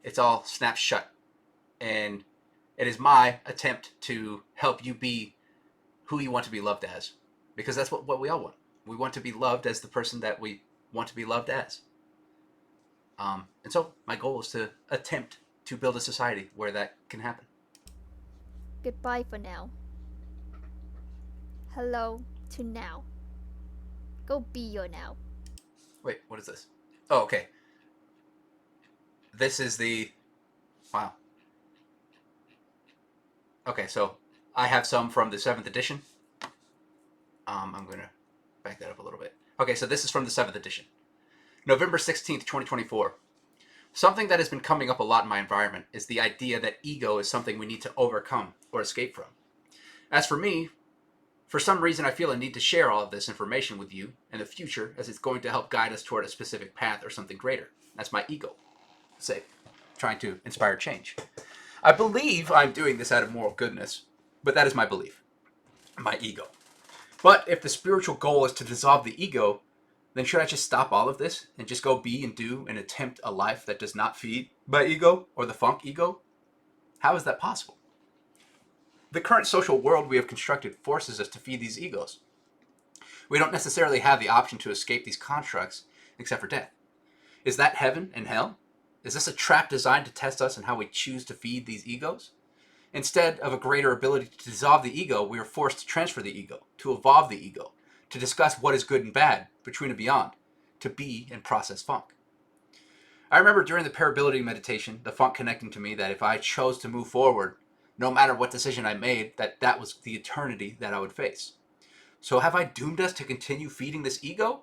It's all snapped shut, and it is my attempt to help you be who you want to be loved as, because that's what we all want. We want to be loved as the person that we want to be loved as. And so my goal is to attempt to build a society where that can happen. Goodbye for now. Hello to now. Go be your now. Wait, what is this? Oh, okay. This is the... Wow. Okay, so I have some from the 7th edition. I'm going to back that up a little bit. Okay, so this is from the 7th edition. November 16th, 2024. Something that has been coming up a lot in my environment is the idea that ego is something we need to overcome or escape from. As for me, for some reason I feel a need to share all of this information with you in the future, as it's going to help guide us toward a specific path or something greater. That's my ego. Say, trying to inspire change. I believe I'm doing this out of moral goodness, but that is my belief. My ego. But if the spiritual goal is to dissolve the ego, then should I just stop all of this and just go be and do and attempt a life that does not feed my ego or the funk ego? How is that possible? The current social world we have constructed forces us to feed these egos. We don't necessarily have the option to escape these constructs except for death. Is that heaven and hell? Is this a trap designed to test us in how we choose to feed these egos? Instead of a greater ability to dissolve the ego, we are forced to transfer the ego, to evolve the ego, to discuss what is good and bad, between and beyond, to be and process funk. I remember during the parability meditation, the funk connecting to me that if I chose to move forward, no matter what decision I made, that was the eternity that I would face. So have I doomed us to continue feeding this ego?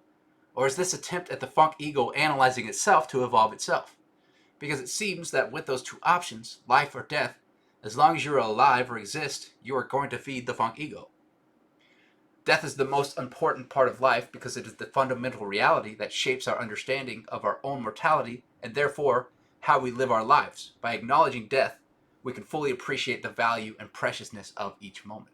Or is this attempt at the funk ego analyzing itself to evolve itself? Because it seems that with those two options, life or death, as long as you're alive or exist, you are going to feed the funk ego. Death is the most important part of life because it is the fundamental reality that shapes our understanding of our own mortality and therefore how we live our lives. By acknowledging death, we can fully appreciate the value and preciousness of each moment.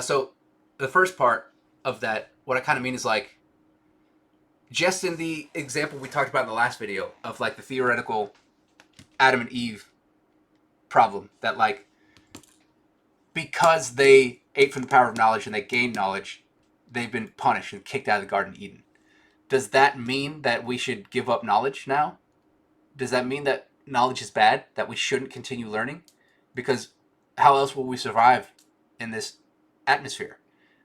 So the first part of that, what I kind of mean is like, just in the example we talked about in the last video of like the theoretical Adam and Eve problem, that like, because they ate from the power of knowledge and they gained knowledge, they've been punished and kicked out of the Garden of Eden. Does that mean that we should give up knowledge now? Does that mean that knowledge is bad, that we shouldn't continue learning, because how else will we survive in this atmosphere?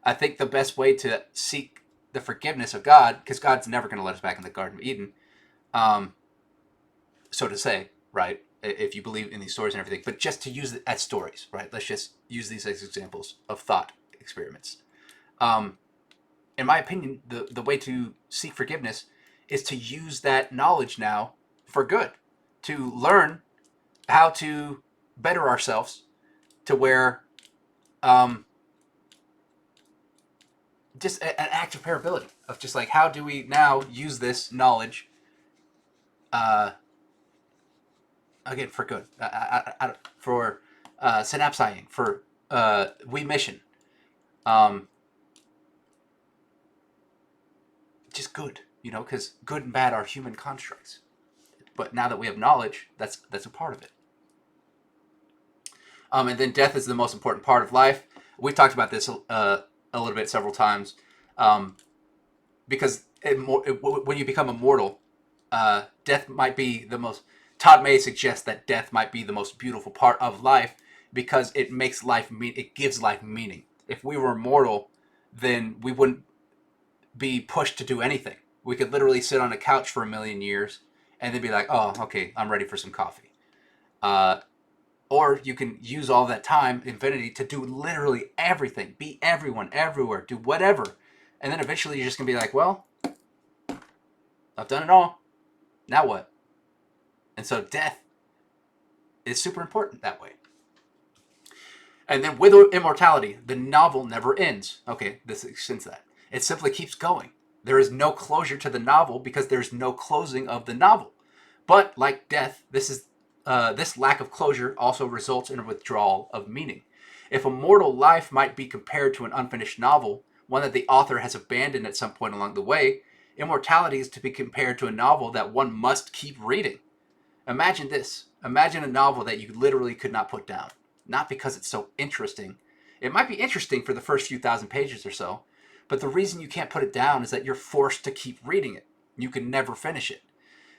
I think the best way to seek the forgiveness of God, because God's never going to let us back in the Garden of Eden, so to say, right? If you believe in these stories and everything, but just to use it as stories, right? Let's just use these as examples of thought experiments. In my opinion, the way to seek forgiveness is to use that knowledge now for good, to learn how to better ourselves to where just an act of parability of just like, how do we now use this knowledge again for good, for synapsizing, for we mission, just good, because good and bad are human constructs. But now that we have knowledge, that's a part of it. And then death is the most important part of life. We've talked about this a little bit several times, because when you become immortal, death might be the most. Todd May suggests that death might be the most beautiful part of life because it makes life it gives life meaning. If we were immortal, then we wouldn't be pushed to do anything. We could literally sit on a couch for 1,000,000 years and then be like, oh, okay, I'm ready for some coffee. Or you can use all that time, infinity, to do literally everything, be everyone, everywhere, do whatever. And then eventually you're just going to be like, well, I've done it all. Now what? And so death is super important that way. And then with immortality, the novel never ends. Okay, this extends that. It simply keeps going. There is no closure to the novel because there's no closing of the novel. But like death, this lack of closure also results in a withdrawal of meaning. If a mortal life might be compared to an unfinished novel, one that the author has abandoned at some point along the way, immortality is to be compared to a novel that one must keep reading. Imagine this. Imagine a novel that you literally could not put down. Not because it's so interesting. It might be interesting for the first few thousand pages or so, but the reason you can't put it down is that you're forced to keep reading it. You can never finish it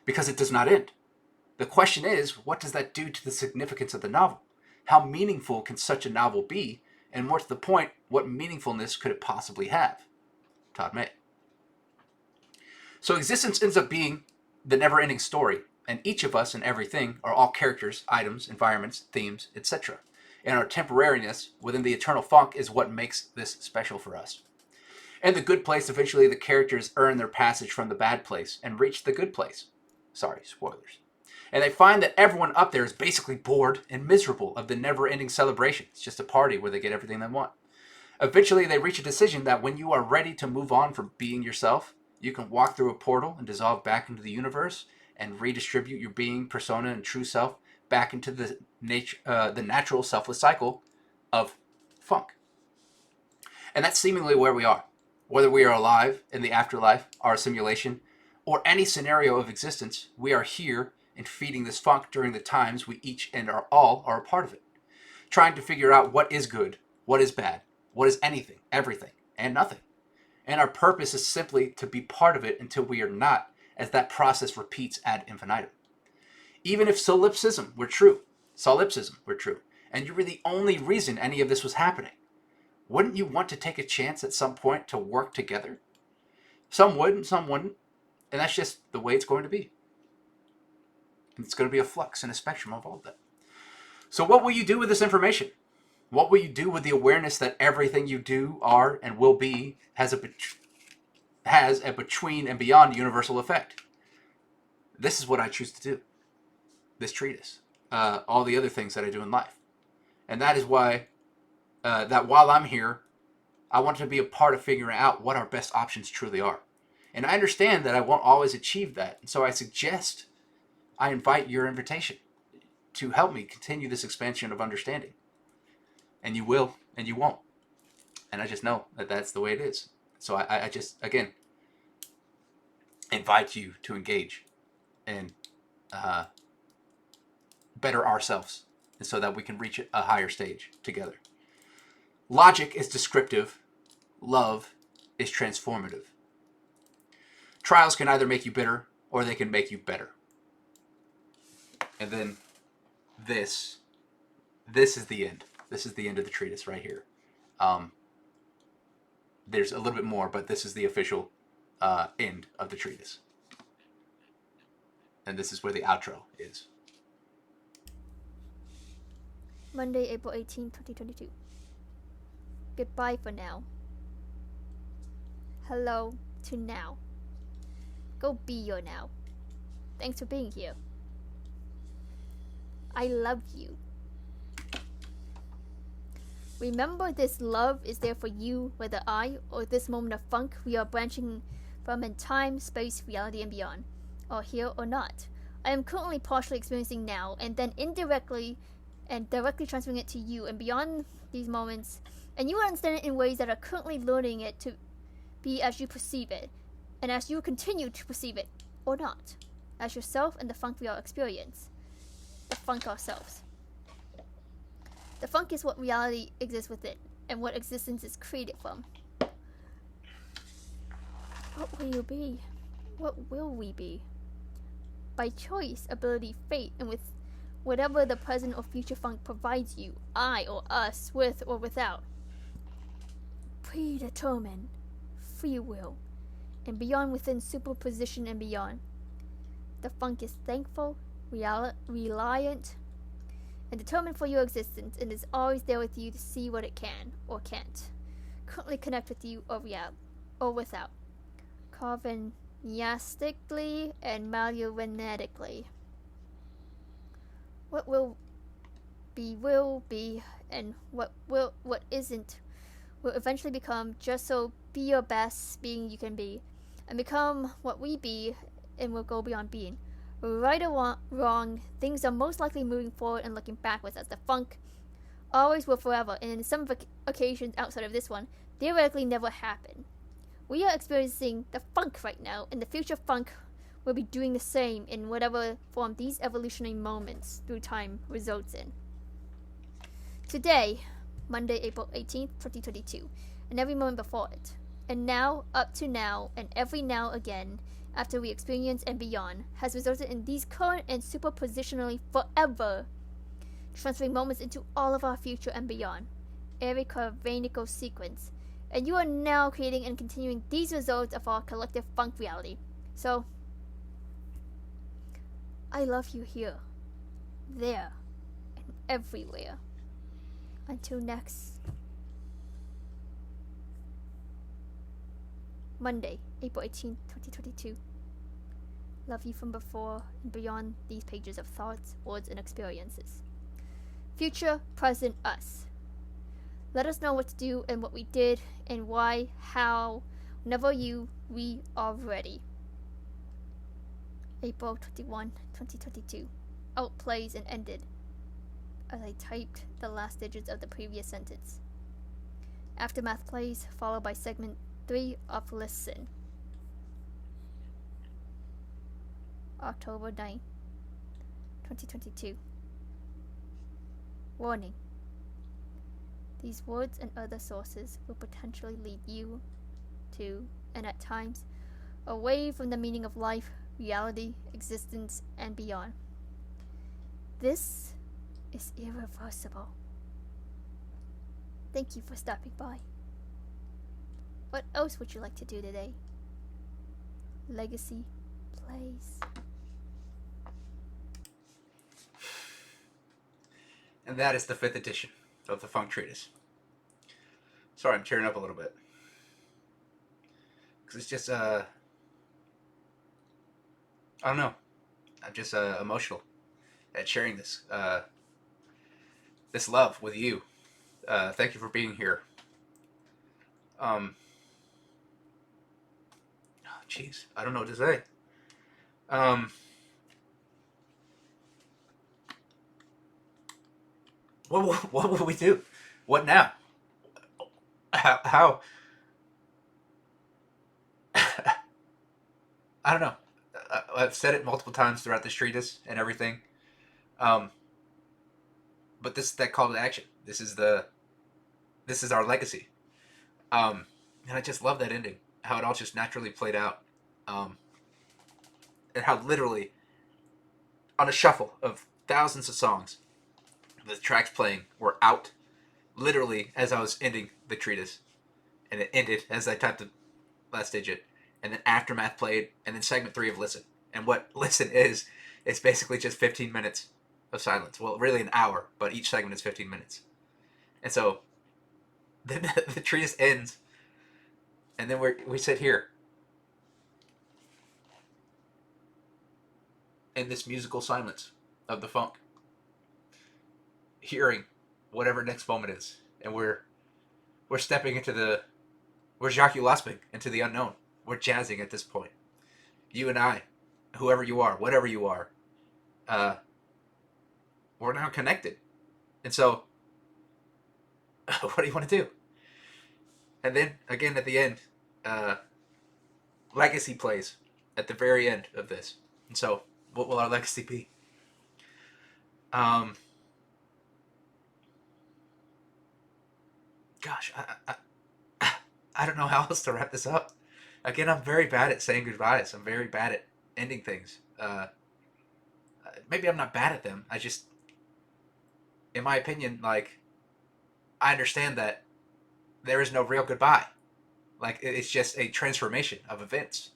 because it does not end. The question is, what does that do to the significance of the novel? How meaningful can such a novel be? And more to the point, what meaningfulness could it possibly have? Todd May. So existence ends up being the never-ending story, and each of us and everything are all characters, items, environments, themes, etc. And our temporariness within the eternal funk is what makes this special for us. In the good place, eventually the characters earn their passage from the bad place and reach the good place. Sorry, spoilers. And they find that everyone up there is basically bored and miserable of the never-ending celebration. It's just a party where they get everything they want. Eventually, they reach a decision that when you are ready to move on from being yourself, you can walk through a portal and dissolve back into the universe and redistribute your being, persona, and true self back into the natural selfless cycle of funk. And that's seemingly where we are. Whether we are alive in the afterlife, our simulation, or any scenario of existence, we are here and feeding this funk during the times we each and all are a part of it. Trying to figure out what is good, what is bad, what is anything, everything, and nothing. And our purpose is simply to be part of it until we are not, as that process repeats ad infinitum. Even if solipsism were true, and you were the only reason any of this was happening, wouldn't you want to take a chance at some point to work together? Some would and some wouldn't, and that's just the way it's going to be. And it's going to be a flux and a spectrum of all of that. So what will you do with this information? What will you do with the awareness that everything you do, are, and will be has a between and beyond universal effect? This is what I choose to do. This treatise. All the other things that I do in life. And that is why, that while I'm here, I want to be a part of figuring out what our best options truly are. And I understand that I won't always achieve that. And so I invite your invitation to help me continue this expansion of understanding. And you will, and you won't. And I just know that that's the way it is. So I just, again, invite you to engage and better ourselves so that we can reach a higher stage together. Logic is descriptive. Love is transformative. Trials can either make you bitter or they can make you better. And then this is the end. This is the end of the treatise right here. There's a little bit more, but this is the official end of the treatise. And this is where the outro is. Monday, April 18, 2022. Goodbye for now. Hello to now. Go be your now. Thanks for being here. I love you. Remember, this love is there for you, whether I or this moment of funk we are branching from in time, space, reality, and beyond, are here or not. I am currently partially experiencing now, and then indirectly and directly transferring it to you and beyond these moments, and you understand it in ways that are currently learning it to be as you perceive it, and as you continue to perceive it, or not, as yourself and the funk we all experience, the funk ourselves. The funk is what reality exists within, and what existence is created from. What will you be? What will we be? By choice, ability, fate, and with whatever the present or future funk provides you, I or us, with or without. Predetermined, free will, and beyond within superposition and beyond. The funk is thankful, reliant, and determined for your existence, and is always there with you to see what it can or can't currently connect with you or without, carvanistically and magnetically. What will be, and what isn't will eventually become. Just so be your best being you can be, and become what we be, and will go beyond being. Right or wrong, things are most likely moving forward and looking backwards, as the funk always will forever, and in some occasions outside of this one, theoretically never happen. We are experiencing the funk right now, and the future funk will be doing the same in whatever form these evolutionary moments through time results in. Today, Monday, April 18th, 2022, and every moment before it, and now, up to now, and every now again, after we experience and beyond, has resulted in these current and superpositionally forever transferring moments into all of our future and beyond, every carvanical sequence, and you are now creating and continuing these results of our collective funk reality. So, I love you here, there, and everywhere. Until next Monday, April 18th, 2022. Love you from before and beyond these pages of thoughts, words, and experiences. Future, present us. Let us know what to do and what we did and why, how, whenever we are ready. April 21, 2022. Outplays and ended as I typed the last digits of the previous sentence. Aftermath plays, followed by segment 3 of Listen. October 9, 2022. Warning. These words and other sources will potentially lead you to, and at times, away from the meaning of life, reality, existence, and beyond. This is irreversible. Thank you for stopping by. What else would you like to do today? Legacy plays. And that is the 5th edition of the Funk Treatise. Sorry, I'm tearing up a little bit. Because it's just, I don't know. I'm just emotional at sharing this. This love with you. Thank you for being here. Jeez, I don't know what to say. What will we do? What now? How? I don't know. I've said it multiple times throughout this treatise and everything. But this is that call to action. This is our legacy. And I just love that ending. How it all just naturally played out. And how literally on a shuffle of thousands of songs. The tracks playing were out literally as I was ending the treatise, and it ended as I typed the last digit, and then Aftermath played, and then segment 3 of Listen. And what Listen is, it's basically just 15 minutes of silence. Well, really an hour, but each segment is 15 minutes. And so then the treatise ends, and then we sit here in this musical silence of the funk, hearing whatever next moment is, and we're stepping into we're jaculasping into the unknown. We're jazzing at this point. You and I, whoever you are, whatever you are, we're now connected. And so, what do you want to do? And then, again, at the end, legacy plays at the very end of this. And so, what will our legacy be? Gosh, I don't know how else to wrap this up. Again, I'm very bad at saying goodbyes. I'm very bad at ending things. Maybe I'm not bad at them. I just, in my opinion, like, I understand that there is no real goodbye. Like, it's just a transformation of events.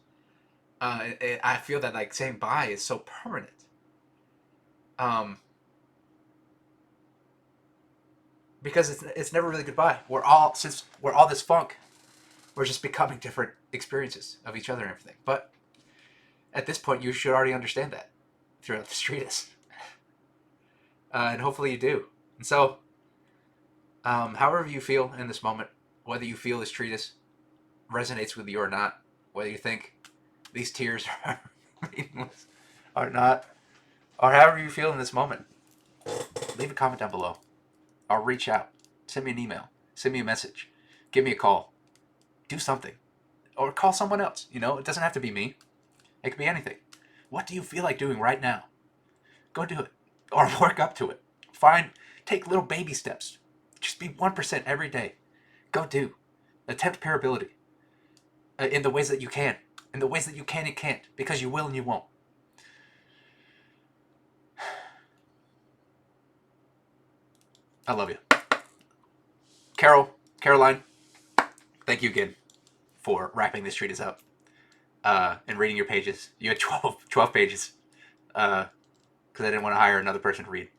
I feel that, like, saying bye is so permanent. Because it's never really goodbye. Since we're all this funk, we're just becoming different experiences of each other and everything. But at this point, you should already understand that throughout this treatise. And hopefully you do. And so, however you feel in this moment, whether you feel this treatise resonates with you or not, whether you think these tears are meaningless or not, or however you feel in this moment, leave a comment down below. I'll reach out. Send me an email. Send me a message. Give me a call. Do something. Or call someone else. You know, it doesn't have to be me. It could be anything. What do you feel like doing right now? Go do it. Or work up to it. Take little baby steps. Just be 1% every day. Go do. Attempt parability. In the ways that you can. In the ways that you can and can't. Because you will and you won't. I love you. Caroline, thank you again for wrapping this treatise up and reading your pages. You had 12 pages because I didn't want to hire another person to read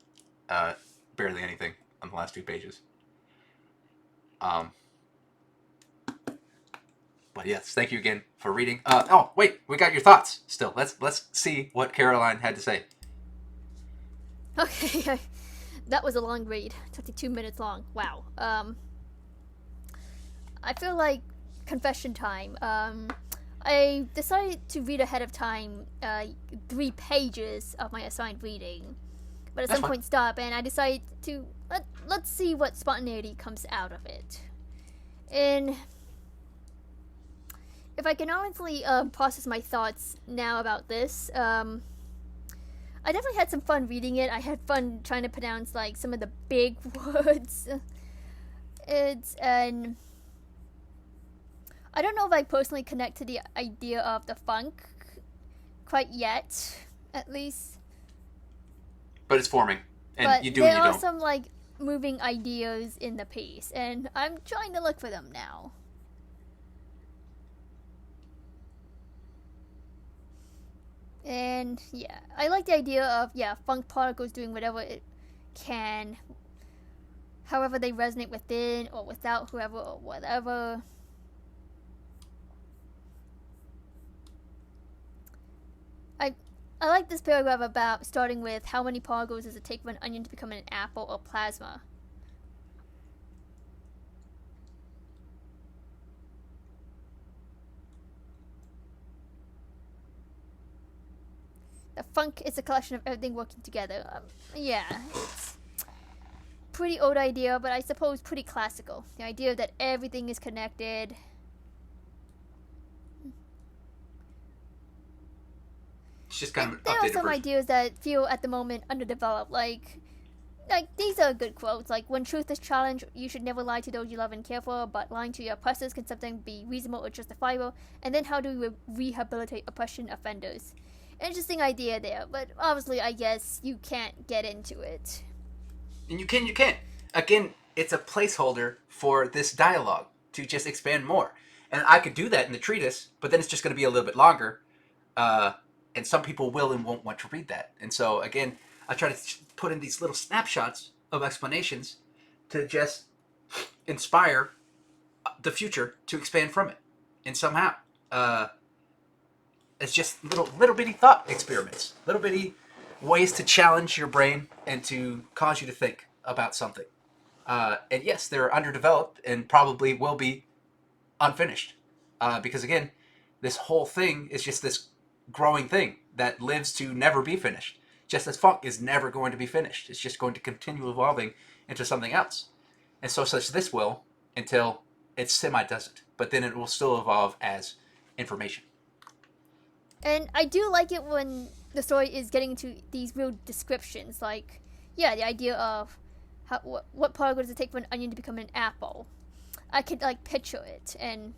barely anything on the last 2 pages. But yes, thank you again for reading. Oh, wait, we got your thoughts still. Let's see what Caroline had to say. Okay, that was a long read. 22 minutes long. Wow. I feel like confession time. I decided to read ahead of time 3 pages of my assigned reading, but at some point stop, and I decided to let's see what spontaneity comes out of it. And if I can honestly process my thoughts now about this, I definitely had some fun reading it. I had fun trying to pronounce like some of the big words. And I don't know if I personally connect to the idea of the funk quite yet, at least. But it's forming, and but you do and you don't. There are some like moving ideas in the piece, and I'm trying to look for them now. And yeah, I like the idea of funk particles doing whatever it can, however they resonate within or without whoever or whatever. I like this paragraph about starting with how many particles does it take for an onion to become an apple or plasma. The funk is a collection of everything working together. Yeah, it's pretty old idea, but I suppose pretty classical. The idea that everything is connected. It's just kind of an there are updated some version. ideas that feel at the moment underdeveloped, like these are good quotes, like when truth is challenged, you should never lie to those you love and care for, but lying to your oppressors can sometimes be reasonable or justifiable, and then how do we rehabilitate oppression offenders? interesting idea there, but obviously I guess you can't get into it. And you can. Again, it's a placeholder for this dialogue to just expand more. And I could do that in the treatise, but then it's just going to be a little bit longer. And some people will and won't want to read that. And so, again, I try to put in these little snapshots of explanations to just inspire the future to expand from it. And somehow, it's just little bitty thought experiments, little bitty ways to challenge your brain and to cause you to think about something. And yes, they're underdeveloped and probably will be unfinished. Because again, this whole thing is just this growing thing that lives to never be finished. Just as funk is never going to be finished. It's just going to continue evolving into something else. And so such this will until it semi-doesn't. But then it will still evolve as information. And I do like it when the story is getting into these real descriptions, like, yeah, the idea of what part does it take for an onion to become an apple. I could, like, picture it, and...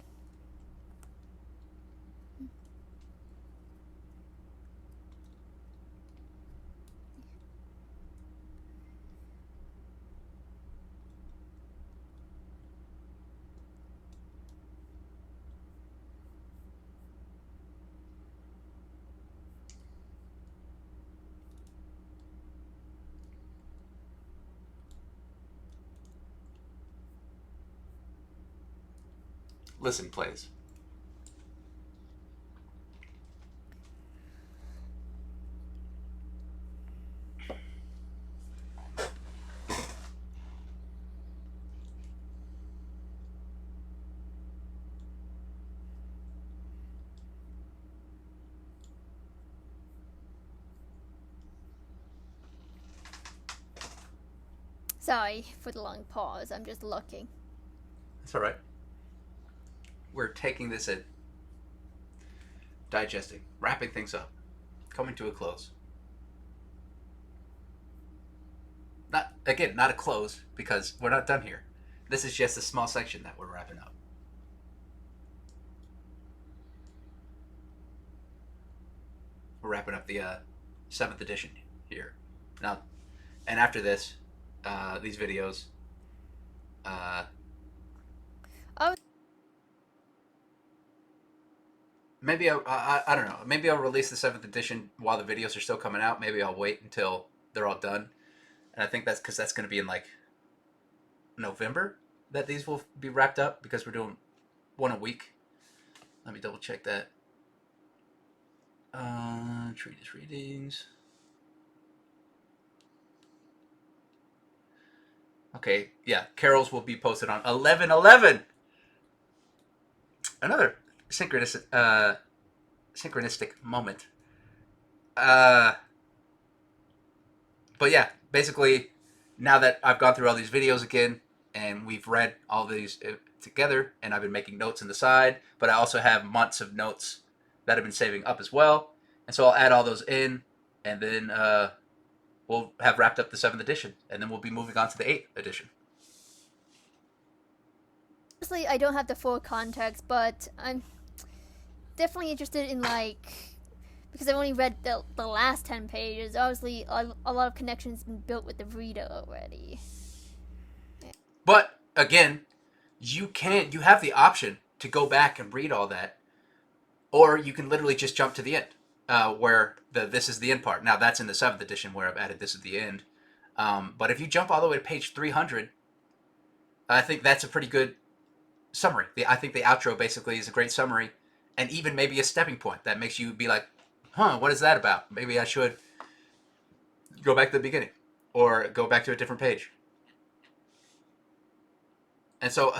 Listen, please. Sorry for the long pause, I'm just looking. That's all right. We're taking this in, digesting, wrapping things up, coming to a close. Not a close, because we're not done here. This is just a small section that we're wrapping up. We're wrapping up the 7th edition here. Now, and after this, these videos, maybe I don't know. Maybe I'll release the 7th edition while the videos are still coming out. Maybe I'll wait until they're all done. And I think that's because that's going to be in like November that these will be wrapped up, because we're doing one a week. Let me double check that. Treatise readings. Okay, yeah, Carol's will be posted on 11/11. Another synchronistic moment. But yeah, basically, now that I've gone through all these videos again, and we've read all these together, and I've been making notes on the side, but I also have months of notes that I've been saving up as well. And so I'll add all those in, and then we'll have wrapped up the 7th edition, and then we'll be moving on to the 8th edition. Honestly, I don't have the full context, but I'm definitely interested in, like, because I've only read the last 10 pages. Obviously, a lot of connections have been built with the reader already. Yeah. But, again, you have the option to go back and read all that, or you can literally just jump to the end, where this is the end part. Now, that's in the 7th edition where I've added this at the end. But if you jump all the way to page 300, I think that's a pretty good summary. I think the outro basically is a great summary, and even maybe a stepping point that makes you be like, what is that about? Maybe I should go back to the beginning, or go back to a different page. And so,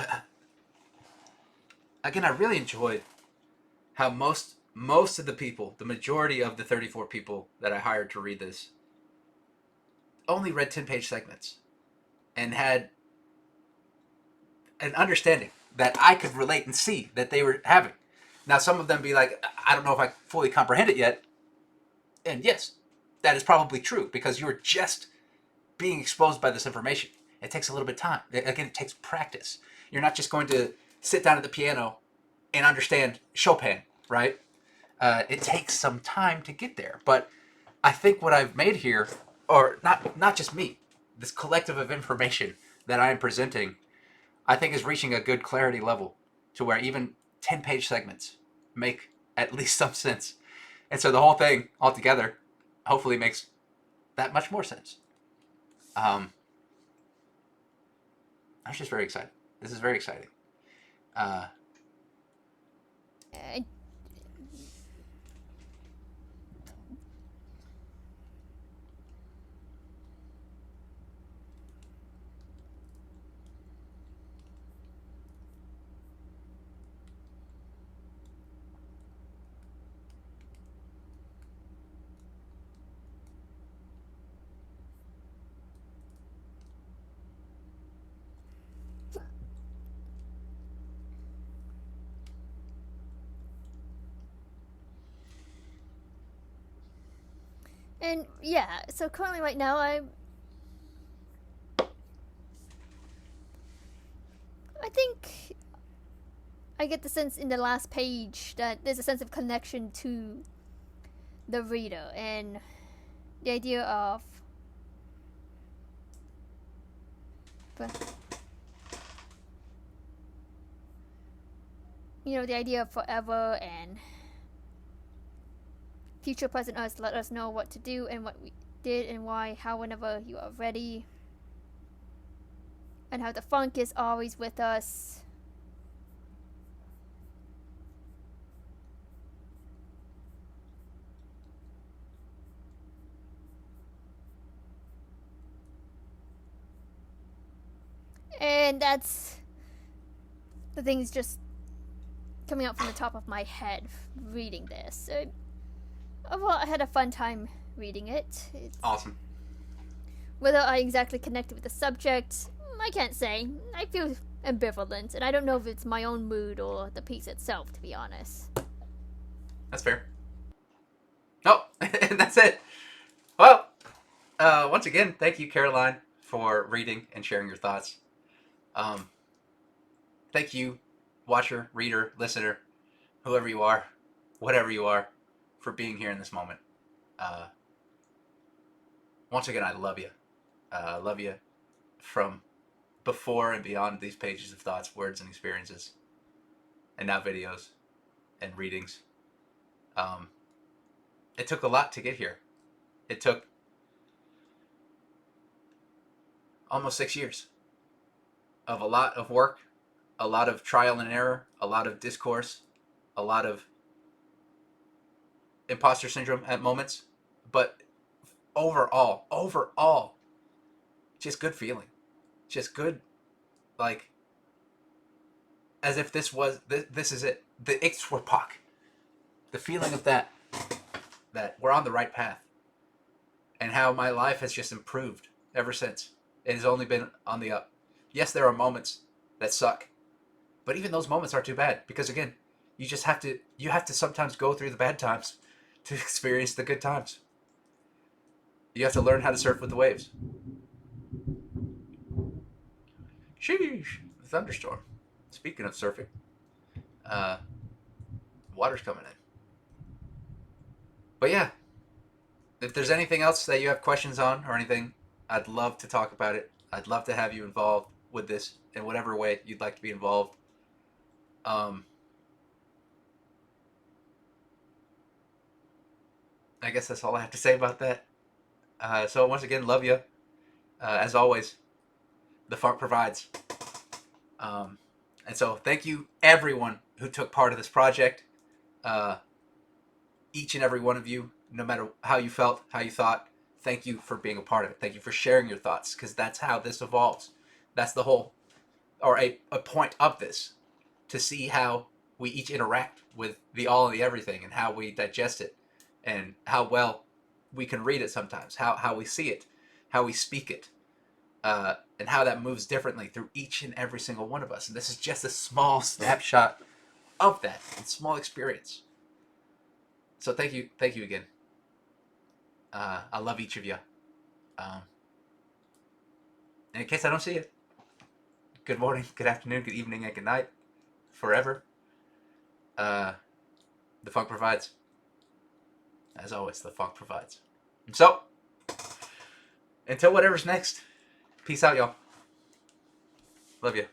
again, I really enjoyed how most of the people, the majority of the 34 people that I hired to read this, only read 10-page segments and had an understanding that I could relate and see that they were having. Now, some of them be like, I don't know if I fully comprehend it yet. And yes, that is probably true, because you're just being exposed by this information. It takes a little bit of time. Again, it takes practice. You're not just going to sit down at the piano and understand Chopin, right? It takes some time to get there. But I think what I've made here, or not just me, this collective of information that I am presenting, I think is reaching a good clarity level to where even 10-page segments make at least some sense. And so the whole thing altogether hopefully makes that much more sense. I'm just very excited. This is very exciting. Uh, And yeah, so currently right now I think I get the sense in the last page that there's a sense of connection to the reader and the idea of the idea of forever and future present us let us know what to do and what we did and why, how, whenever you are ready, and how the funk is always with us. And that's the things just coming out from the top of my head reading this. So, overall, I had a fun time reading it. It's awesome. Whether I exactly connected with the subject, I can't say. I feel ambivalent, and I don't know if it's my own mood or the piece itself, to be honest. That's fair. Oh, and that's it. Well, once again, thank you, Caroline, for reading and sharing your thoughts. Thank you, watcher, reader, listener, whoever you are, whatever you are, for being here in this moment. Once again, I love you. I love you from before and beyond these pages of thoughts, words, and experiences, and now videos and readings. It took a lot to get here. It took almost 6 years of a lot of work, a lot of trial and error, a lot of discourse, a lot of imposter syndrome at moments, but overall, just good feeling. Just good, like, as if this is it. The Ixtwapak. The feeling of that we're on the right path. And how my life has just improved ever since. It has only been on the up. Yes, there are moments that suck. But even those moments aren't too bad. Because again, you have to sometimes go through the bad times to experience the good times. You have to learn how to surf with the waves. Sheesh. Thunderstorm. Speaking of surfing. Water's coming in. But yeah. If there's anything else that you have questions on or anything, I'd love to talk about it. I'd love to have you involved with this in whatever way you'd like to be involved. I guess that's all I have to say about that. So once again, love you. As always, the funk provides. And so thank you everyone who took part of this project. Each and every one of you, no matter how you felt, how you thought, thank you for being a part of it. Thank you for sharing your thoughts, because that's how this evolves. That's the whole, or a point of this, to see how we each interact with the all and the everything, and how we digest it, and how well we can read it sometimes, how we see it, how we speak it, and how that moves differently through each and every single one of us. And this is just a small snapshot of that, a small experience. So thank you again. I love each of you. And in case I don't see you, good morning, good afternoon, good evening, and good night, forever. The funk provides. As always, the funk provides. So, until whatever's next, peace out, y'all. Love you.